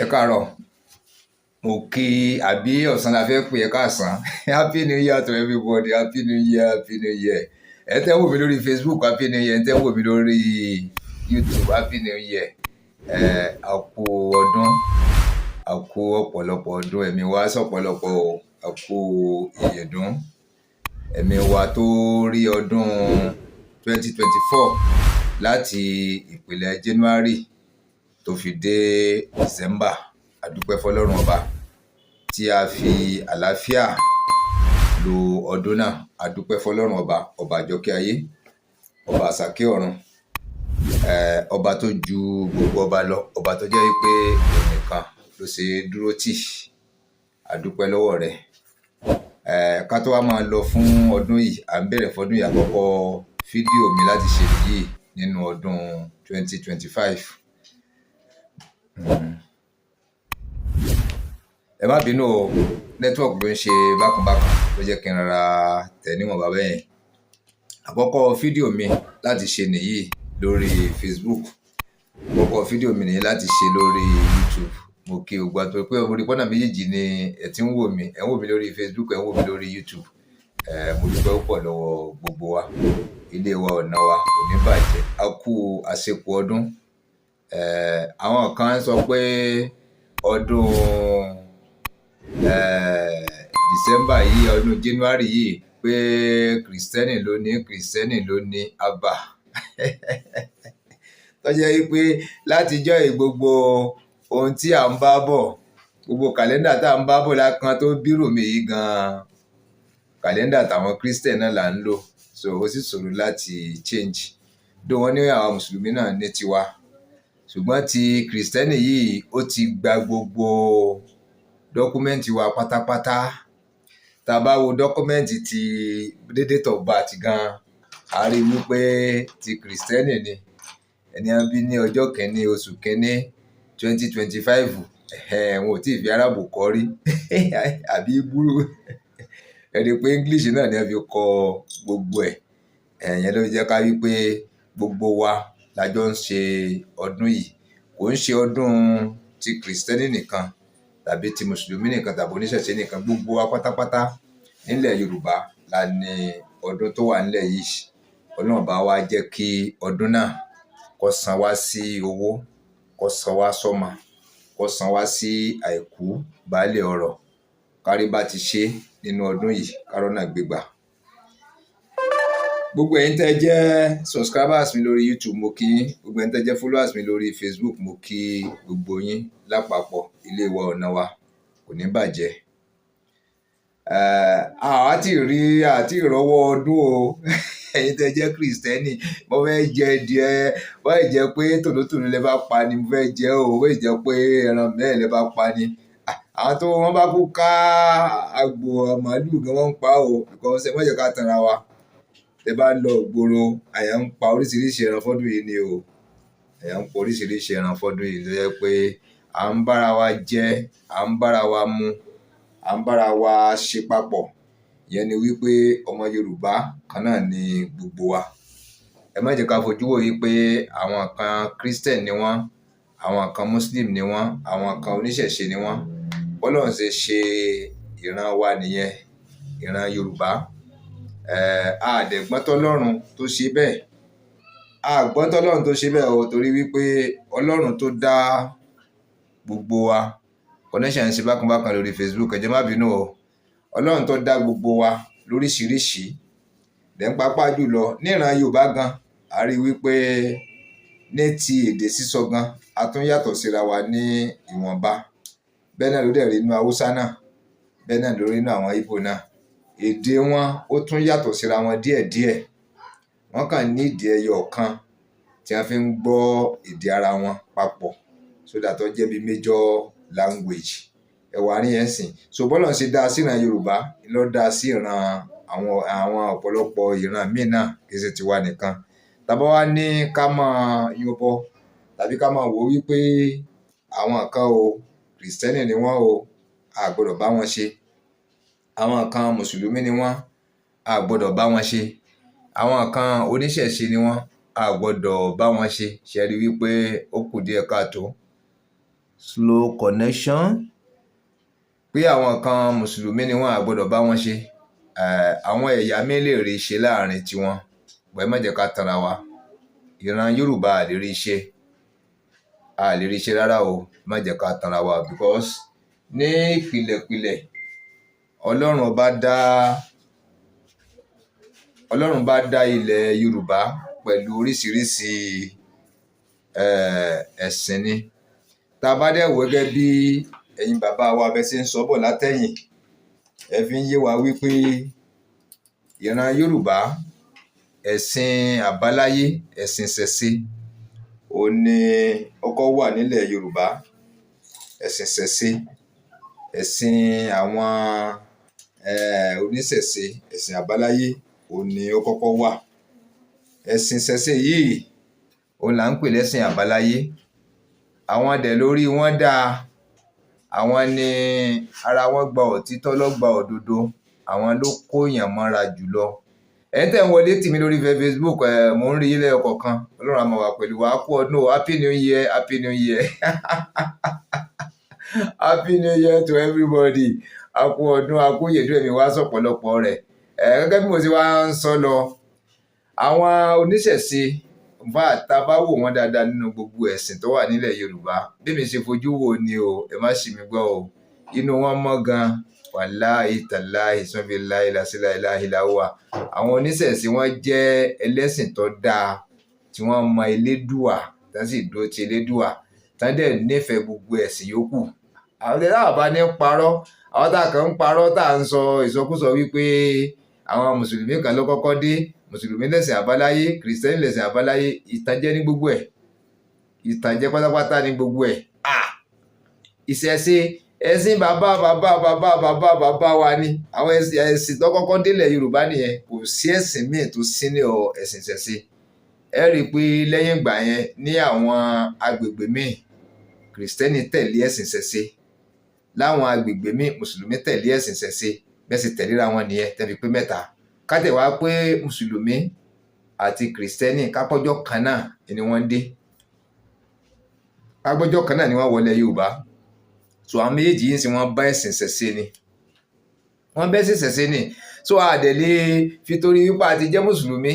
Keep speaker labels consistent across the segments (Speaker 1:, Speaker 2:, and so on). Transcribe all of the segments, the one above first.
Speaker 1: Ẹ káàárọ̀, mo kí àbí ọ̀sán la fẹ́ pè ẹ káàsán. Happy New Year to everybody, Happy New Year, Happy New Year. Ẹ tẹ́ wò mí lórí Facebook, Happy New Year. Ẹ tẹ́ wò mí lórí YouTube, Happy New Year. A kú ọdún, a kú ọ̀pọ̀lọpọ̀ ọdún, ẹ̀mí wa sọ̀pọ̀lọpọ̀, a kú ìyèdún. Ẹ̀mí wa tó rí ọdún 2024 láti ìpìlẹ̀ January tó fi dé December. A dúpẹ́ fọ́lọ́run ọba tí a fi àlàáfíà lo ọdún náà. A dúpẹ́ fọ́lọ́run ọba, ọba àjọkẹ́ ayé, ọba àsàkẹ́ ọ̀run, ọba tó ju gbogbo ọba lọ, ọba tó jẹ́ pé òun nìkan ló ṣe dúró tì. A dúpẹ́ lọ́wọ́ rẹ̀. Ká tó wá máa lọ fún ọdún yìí, à ń bẹ̀rẹ̀ fọdún yìí. Àkọ́kọ́ fídíò mi láti ṣe yìí nínú ọdún 2025. Ẹ má bínú o, network ló ń ṣe bákanbákan ló jẹ́ kí n rárá tẹ̀ níwọ̀n bàbá yẹn. Àkọ́kọ́ fídíò mi láti ṣe nìyí lórí Facebook. Àkọ́kọ́ fídíò mi nìyí láti ṣe lórí YouTube. Mo kí o gbà tó pé orí pọ́nà méjèèjì ni ẹ ti ń wò mí. Ẹ ń wò mí lórí Facebook, ẹ ń wò mí lórí YouTube. Mo dúpẹ́ púpọ̀ lọ́wọ́ gbogbo wa. Ilé wa, ọ̀nà wa kò ní bàjẹ́. A kú àsèkù ọdún. Àwọn kan sọ pé ọdún December yìí, ọdún January yìí, pé Kristẹni ló ní àbá. Tó jẹ́ wípé látijọ́ gbogbo ohun tí à ń bá bọ̀, gbogbo kàlẹ́ndà tá à ń bá bọ̀ lákan tó bírò mi yìí gan-an, kàlẹ́ndà táwọn Kristẹni náà là ń lò. So ó sì ṣòro láti change. Dó wọn ní àwọn Mùsùlùmí náà ní tiwa. Ṣùgbọ́n ti Kristẹni yìí ó ti gba gbogbo dọ́kúmẹ́ǹtì wa pátápátá. Tá a bá wo dọ́kúmẹ́ǹtì ti date of birth gan, a rí wípé ti Kristẹni ni. Ẹni a bí ní ọjọ́ kìíní oṣù kìíní 2025, wọn ò tí ì fi Árábù kọ rí àbí Híbúrù. Ẹ rí pé English náà ni a fi kọ gbogbo ẹ̀. Ìyẹn ló jẹ́ ká rí pé gbogbo wa la jọ ń ṣe ọdún yìí. Kò ń ṣe ọdún ti Kristẹni nìkan tàbí ti Mùsùlùmí nìkan tàbí oníṣẹ̀ṣe nìkan. Gbogbo wa pátápátá nílẹ̀ Yorùbá la ní ọdún tó wà nílẹ̀ yìí. Ọlọ́run bá wa jẹ́ kí ọdún náà kó san wá sí owó, kó san wá sọ́mọ, kó san wá sí àìkú baálé ọrọ̀. Kárí bá ti ṣe nínú ọdún yìí, kárọ́nà gbégbá. Gbogbo ẹ̀yin tẹ́ jẹ́ subscribers mi lórí YouTube, mo kí yín. Gbogbo ẹ̀yin tẹ́ jẹ́ followers mi lórí Facebook, mo kí gbogbo yín lápapọ̀. Ilé wa, ọ̀nà wa kò ní bàjẹ́. Àti ìrọwọ́ ọdún o. Ẹ̀yin tẹ́ jẹ́ Kristẹni, mo fẹ́ jẹ díẹ̀. Wọ́n jẹ́ pé tòlótòló lẹ bá pa ni mo fẹ́ jẹ o. Wọ́n jẹ́ pé ẹran mẹ́rin lẹ bá pa ni. Àwọn tó wọ́n bá kú ká àgbò màálù gan wọ́n ń pa o. Because ẹ má jẹ́ ká tanra wa. Tẹ bá lọ ìgboro, àyà ń pa oríṣiríṣi ẹran fọ́dún yìí ni o. Àyà ń pa oríṣiríṣi ẹran fọ́dún yìí tó jẹ́ pé à ń bára wa jẹ, à ń bára wa mu, à ń bára wa ṣe papọ̀. Ìyẹn ni wípé ọmọ Yorùbá kan náà ni gbogbo wa. Ẹ má jẹ́ ká fojú wò yí pé àwọn kan Christian ni wọ́n, àwọn kan Muslim ni wọ́n, àwọn kan oníṣẹ̀ṣe ni wọ́n. Bọ́lọ́run ṣe ṣe ìran wa nìyẹn, ìran Yorùbá. Àdẹ̀gbọ́n tọ́lọ́run tó ṣe bẹ́ẹ̀. Àgbọ́n tọ́lọ́run tó ṣe bẹ́ẹ̀ o, torí wípé Ọlọ́run tó dá gbogbo wa. Connection ń ṣe bákanbákan lórí Facebook, ẹ jẹ́ má bínú o. Ọlọ́run tó dá gbogbo wa lóríṣiríṣi. Dẹ̀ ń pápá jùlọ ní ìran Yorùbá gan, a rí wípé ní ti èdè sísọ gan, a tún yàtọ̀ síra wa ní ìwọ̀nba. Bẹ́ẹ̀ náà ló dẹ̀ rí inú Haúsá náà. Bẹ́ẹ̀ náà ló rí inú àwọn Ìgbò náà. Èdè wọn ó tún yàtọ̀ síra wọn díẹ̀díẹ̀. Wọ́n kàn ní èdè ẹyọ kan tí wọ́n fi ń gbọ́ èdè ara wọn papọ̀. So that ó jẹ́ bí major language. Ẹ̀wà ní yẹn sìn. So bọ́lọ́run ṣe dá sí ìran Yorùbá, ló dá sí ìran àwọn ọ̀pọ̀lọpọ̀ ìran míì náà, kì í ṣe tiwa nìkan. Tàbá wá ní ká máa yọbọ tàbí ká máa wò wípé àwọn kan o Kristẹni ni wọ́n o, a gbọ́dọ̀ bá wọn ṣe. Àwọn kan Mùsùlùmí ni wọ́n, a gbọ́dọ̀ bá wọn ṣe. Àwọn kan oníṣẹ̀ṣe ni wọ́n, a gbọ́dọ̀ bá wọn ṣe. Ṣé rí wípé ó kù díẹ̀ káàtó. slow connection pé àwọn kan mùsùlùmí ni wọ́n á gbọ́dọ̀ bá wọn ṣe àwọn ẹ̀yà mi lè rí ṣe láàrin tiwọn bẹ́ẹ̀ má jẹ́ ká tanra wa ìran Yorùbá a lè rí ṣe rárá o má jẹ́ ká tanra wa because ní ìpìlẹ̀pìlẹ̀ Ọlọ́run bá dá ilẹ̀ Yorùbá pẹ̀lú oríṣiríṣi ẹ̀sìn ni tá a bá dẹ̀ wò gẹ́gẹ́ bí ẹ̀yin bàbá wa bẹ́ẹ̀ ṣe ń sọ bọ̀ látẹ̀yìn ẹ fi ń yé wa wípé ìran Yorùbá ẹ̀sìn àbáláyé ẹ̀sìn ìṣẹ̀ṣe ó ní ọkọ̀ wà nílẹ̀ Yorùbá ẹ̀sìn ìṣẹ̀ṣe ẹ̀sìn àwọn oníṣẹ̀ṣe ẹ̀sìn àbáláyé ó ní ó kọ́kọ́ wà ẹ̀sìn ìṣẹ̀ṣe yìí òun là ń pè lẹ́sìn àbáláyé àwọn dẹ̀ lórí wọn dáa àwọn ni ara wọn gba òtítọ́ ló gba òdodo àwọn ló kóyàn mọ́ra jùlọ tẹ̀ ń wọlé tì mí lórí Facebook mò ń rí ilé ọkọ̀ kan Ọlọ́run á máa wà pẹ̀lú wa kú ọdún happy new year happy new year happy new year to everybody a kú ọdún a kú yèdú ẹ̀mí wá sọ̀pọ̀lọpọ̀ rẹ̀ gẹ́gẹ́ bí mo ti wá ń sọ lọ àwọn oníṣẹ̀ṣe bá tá a bá wò wọ́n dáadáa nínú gbogbo ẹ̀sìn tó wà nílẹ̀ Yorùbá bí mi ṣe fojú wò ni o ẹ má ṣì mí gbọ́ o inú wọn mọ́ gan wàláhì tàláhì sọ́nbíláhì lásìláhì láwà àwọn oníṣẹ̀ṣe wọn jẹ́ ẹlẹ́sìn tó dáa tí wọ́n mọ elédùà tá sì dúró ti elédùà tá dẹ̀ nífẹ̀ẹ́ gbogbo ẹ̀sìn yòókù àwọn táwọn bá ní parọ́ àwọn tá a kàn ń parọ́ tá à ń sọ ìsọkúsọ wípé àwọn mùsùlùmí kan ló kọ́kọ́ dé mùsùlùmí lẹ̀sìn àbáláyé kìrìsìtẹ́nì lẹ̀sìn àbáláyé ìtànjẹ ní gbogbo ẹ̀ ìtànjẹ pátápátá ní gbogbo ẹ̀ ìṣẹ̀ṣe ẹ̀sìn bàbá wa ni àwọn ẹ̀sìn tó kọ́kọ́ délẹ̀ Yorùbá nìyẹn kò sí ẹ̀sìn míì tó sí ní ẹ̀sìn ìṣẹ̀ṣe ẹ rí i pé lẹ́yìn ìgbà yẹn ní àwọn agbègbè míì kìrìsìtẹ́nì tẹ̀lé ẹ̀sìn ìṣẹ̀ṣe láwọn agbègbè míì mùsùlùmí tẹ̀lé ẹ̀sìn ìṣẹ̀ṣe bẹ́ẹ̀ sì tẹ̀léra wọn nìyẹn tẹ̀lé pé mẹ́ta kátẹ̀ wá pé mùsùlùmí àti kìrìsìtẹ́nì kápọ́jọ́ kan náà ni wọ́n dé kápọ́jọ́ kan náà ni wọ́n wọlé Yorùbá so àwọn méjèèjì yìí sì wọ́n bá ẹ̀sìn ìṣẹ̀ṣe ni so àdẹ̀lé fi torí wípé a ti jẹ́ mùsùlùmí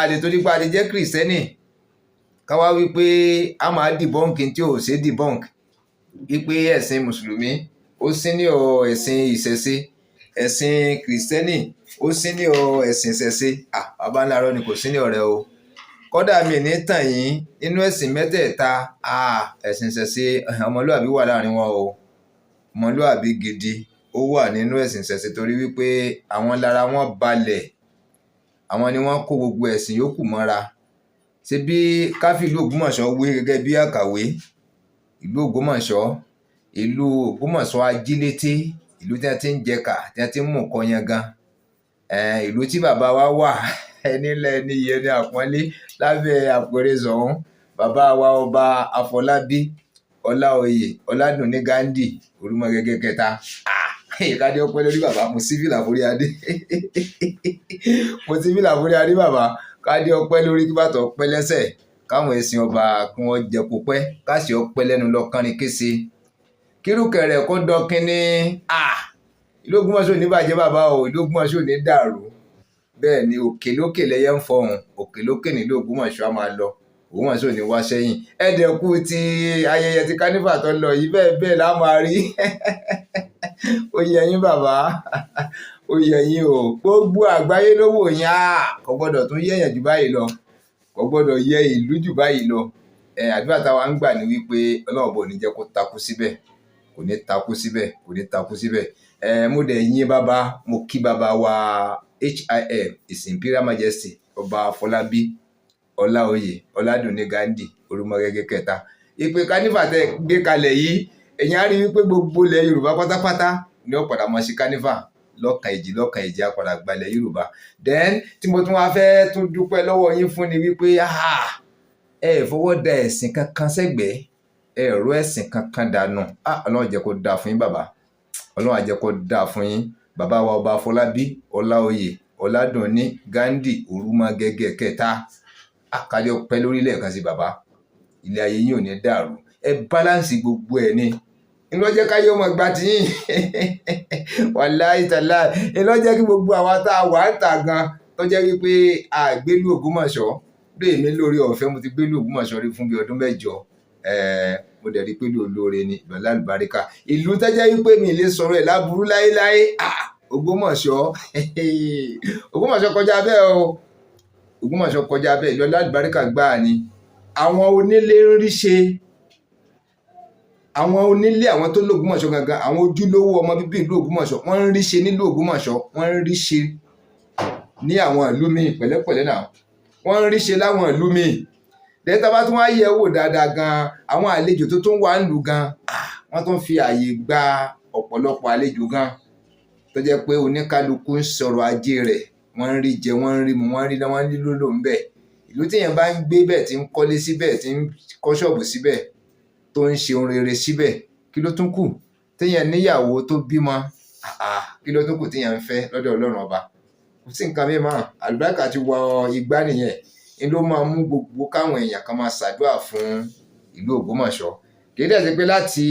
Speaker 1: àdẹ̀ torí pé a ti jẹ́ kìrìsìtẹ́nì káwá wípé a máa dìbọ́ǹkì tí ò ṣe dìbọ́ǹkì wípé ẹ̀sìn mùsùlùmí ó sí ní ẹ̀sìn ìṣẹ̀ṣe ẹ̀sìn kìrìsìtẹ́nì ó sí ní ẹ̀sìn ìṣẹ̀ṣe bàbá ńlá rọ ni kò sí ní ọ̀rẹ́ o kódà mi ní tàn yín nínú ẹ̀sìn mẹ́tẹ̀ẹ̀ta ẹ̀sìn ìṣẹ̀ṣe ọmọlúàbí wà láàrin wọn o ọmọlúàbí gidi ó wà nínú ẹ̀sìn ìṣẹ̀ṣe torí wípé àwọn lára wọn balẹ̀ àwọn ni wọ́n kó gbogbo ẹ̀sìn yòókù mọ́ra ṣe bí káfíìlú Ògbómọ̀ṣọ́ wé gẹ́gẹ́ bí àkàwé ìlú Ògbómọ̀ṣọ́ ajílété ìlú tí wọ́n ti ń jẹ̀ka tí wọ́n ti ń mú nǹkan yẹn gan ìlú tí bàbá wa wà nílẹ̀ ní iye ní àpọ́nlé lábẹ́ àpẹẹrẹ Ṣọ̀ún bàbá wa ọba Afọlábí Ọláoyè Ọládùnní Gándì Orúmọgẹ́gẹ́ kẹta ìkádé ọpẹ́ lórí bàbá mo sí fìlà forí adé bàbá kádé ọpẹ́ lórí kí bàtọ̀ ọpẹ́ lẹ́sẹ̀ káwọn ẹ̀sìn ọba kí wọ́n jẹ kó pẹ́ káṣí ọpẹ́ lẹ́nu lọ́kàn ní kése kírùkẹrẹ kó dọkin ní ìlú Ògbómọ̀ṣọ́ ní bàjẹ́ bàbá o ìlú Ògbómọ̀ṣọ́ ní dàrú bẹ́ẹ̀ ni òkè lókè lẹ́yẹ ń fọhùn òkè lókè nílùú Ògbómọ̀ṣọ́ á máa lọ Ògbómọ̀ṣọ́ ní wá sẹ́yìn ẹ̀ẹ́dẹ̀kú ti ayẹyẹ ti kánífà tó lọ yìí bẹ́ẹ̀ lá máa rí ó yẹ yín bàbá ó yẹ yín o gbogbo àgbáyé ló wò yín kò gbọ́dọ̀ tún yẹ̀yàn jù báyìí lọ kò gbọ́dọ̀ yẹ ìlú jù báyìí lọ àdúrà táwa ń gbà ní wípé Ọlọ́run bò ní jẹ́ kó takú síbẹ̀ kò ní takú síbẹ̀ mo dẹ̀ yín bàbá mo kí bàbá wa HIM His Imperial Majesty ọba Afọlábí Ọláoyè Ọládùnní Gándì Orúmọgẹ́gẹ́ kẹta ìpè kánífà tẹ gbé kalẹ̀ yìí èyàn á rí wípé gbogbo ilẹ̀ Yorùbá pátápátá ni ó padà mọ̀ sí kánífà lọ́kàn èjì á padà gbalẹ̀ Yorùbá then tí mo tún wá fẹ́ tún dúpẹ́ lọ́wọ́ yín fún ni wípé ẹ fọwọ́ da ẹ̀sìn kankan sẹ́gbẹ̀ẹ́ ẹ rọ ẹ̀sìn kankan dànù Ọlọ́run jẹ́ kó dáa fún yín bàbá Ọlọ́run á jẹ́ kó dáa fún yín bàbá wa ọba Afọlábí Ọláoyè Ọládùnní Gándì Orúmọgẹ́gẹ́ kẹta àkàjọ pẹ́ lórílẹ̀ kan sí bàbá ilé ayé yín ò ní dàrú ẹ balance gbogbo ẹ̀ ni inú ọjọ́ káyé ọmọ ìgbà tí yín wàláhì tàláhì inú ọjọ́ kí gbogbo àwa tá a wà ń tà gan tó jẹ́ wípé àgbélú Ògbómọ̀ṣọ́ bí èmi lórí ọ̀fẹ́ mo ti gbélú Ògbómọ̀ṣọ́ rí fún bí ọdún 8 mo dẹ̀ rí pé olóore ni ìlú alálùbáríkà ìlú tó jẹ́ wípé mi lè sọ̀rọ̀ ẹ̀ láburú láéláé Ògbómọ̀ṣọ́ Ògbómọ̀ṣọ́ kọjá bẹ́ẹ̀ o Ògbómọ̀ṣọ́ kọjá bẹ́ẹ̀ ìlú alálùbáríkà gbáà ni àwọn onílé ń rí ṣe àwọn onílé àwọn tó lógbómọ̀ṣọ́ gangan àwọn ojúlówó ọmọ bíbí ìlú Ògbómọ̀ṣọ́ wọ́n ń rí ṣe nílùú Ògbómọ̀ṣọ́ wọ́n ń rí ṣe ní àwọn ìlú míì pẹ̀lẹ́pẹ̀lẹ́ náà wọ́n ń rí ṣe láwọn ìlú míì lẹ́tà bá tún wá yẹ̀ wò dáadáa gan àwọn àlejò tó tún wà ń lù gan wọ́n tún fi àyè gba ọ̀pọ̀lọpọ̀ àlejò gan tó jẹ́ pé oníkálukú ń sọ̀rọ̀ ajé rẹ̀ wọ́n ń rí jẹ wọ́n ń rí mu wọ́n ń rí náà wọ́n ń rí lólò ń bẹ̀ ìlú téèyàn bá ń gbé bẹ̀ tí ń kọ́lé síbẹ̀ tí ń kọ́ ṣọ́ọ̀bù síbẹ̀ tó ń ṣe ohun rere síbẹ̀ kí ló tún kù téèyàn níyàwó tó bímọ kí ló tún kù téèyàn ń fẹ́ lọ́dọ̀ Ọlọ́run ọba kò sí nǹkan mímọ́ àlùbáríkà ti wọ igbá nìyẹn ni ló máa mú gbogbo káwọn èèyàn kan máa ṣàdúrà fún ìlú Ògbómọ̀ṣọ́ kì í dẹ̀ ṣe pé láti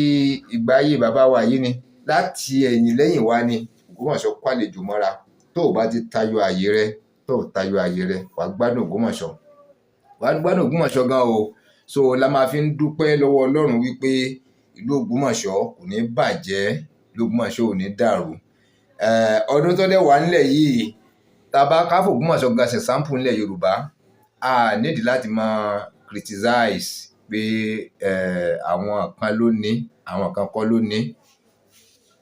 Speaker 1: ìgbà ayé bàbá wa yìí ni láti ẹ̀yìn lẹ́yìn wa ni Ògbómọ̀ṣọ́ kó àlejò mọ́ra tó o bá ti tayọ ààyè rẹ tó o tayọ ààyè rẹ wàá gbádùn Ògbómọ̀ṣọ́ wàá gbádùn Ògbómọ̀ṣọ́ gan o so la máa fi ń dúpẹ́ lọ́wọ́ Ọlọ́run wípé ìlú Ògbómọ̀ṣọ́ kò ní bàjẹ́ ìlú Ògbómọ̀ṣọ́ ò ní dàrú ọdún tó dẹ̀ wà nílẹ̀ yìí tàbá káfọ́ Ògbómọ̀ṣọ́ gan ṣe sample nílẹ̀ Yorùbá a nídìí láti máa criticize pé àwọn kan ló ní àwọn kan kọ́ ló ní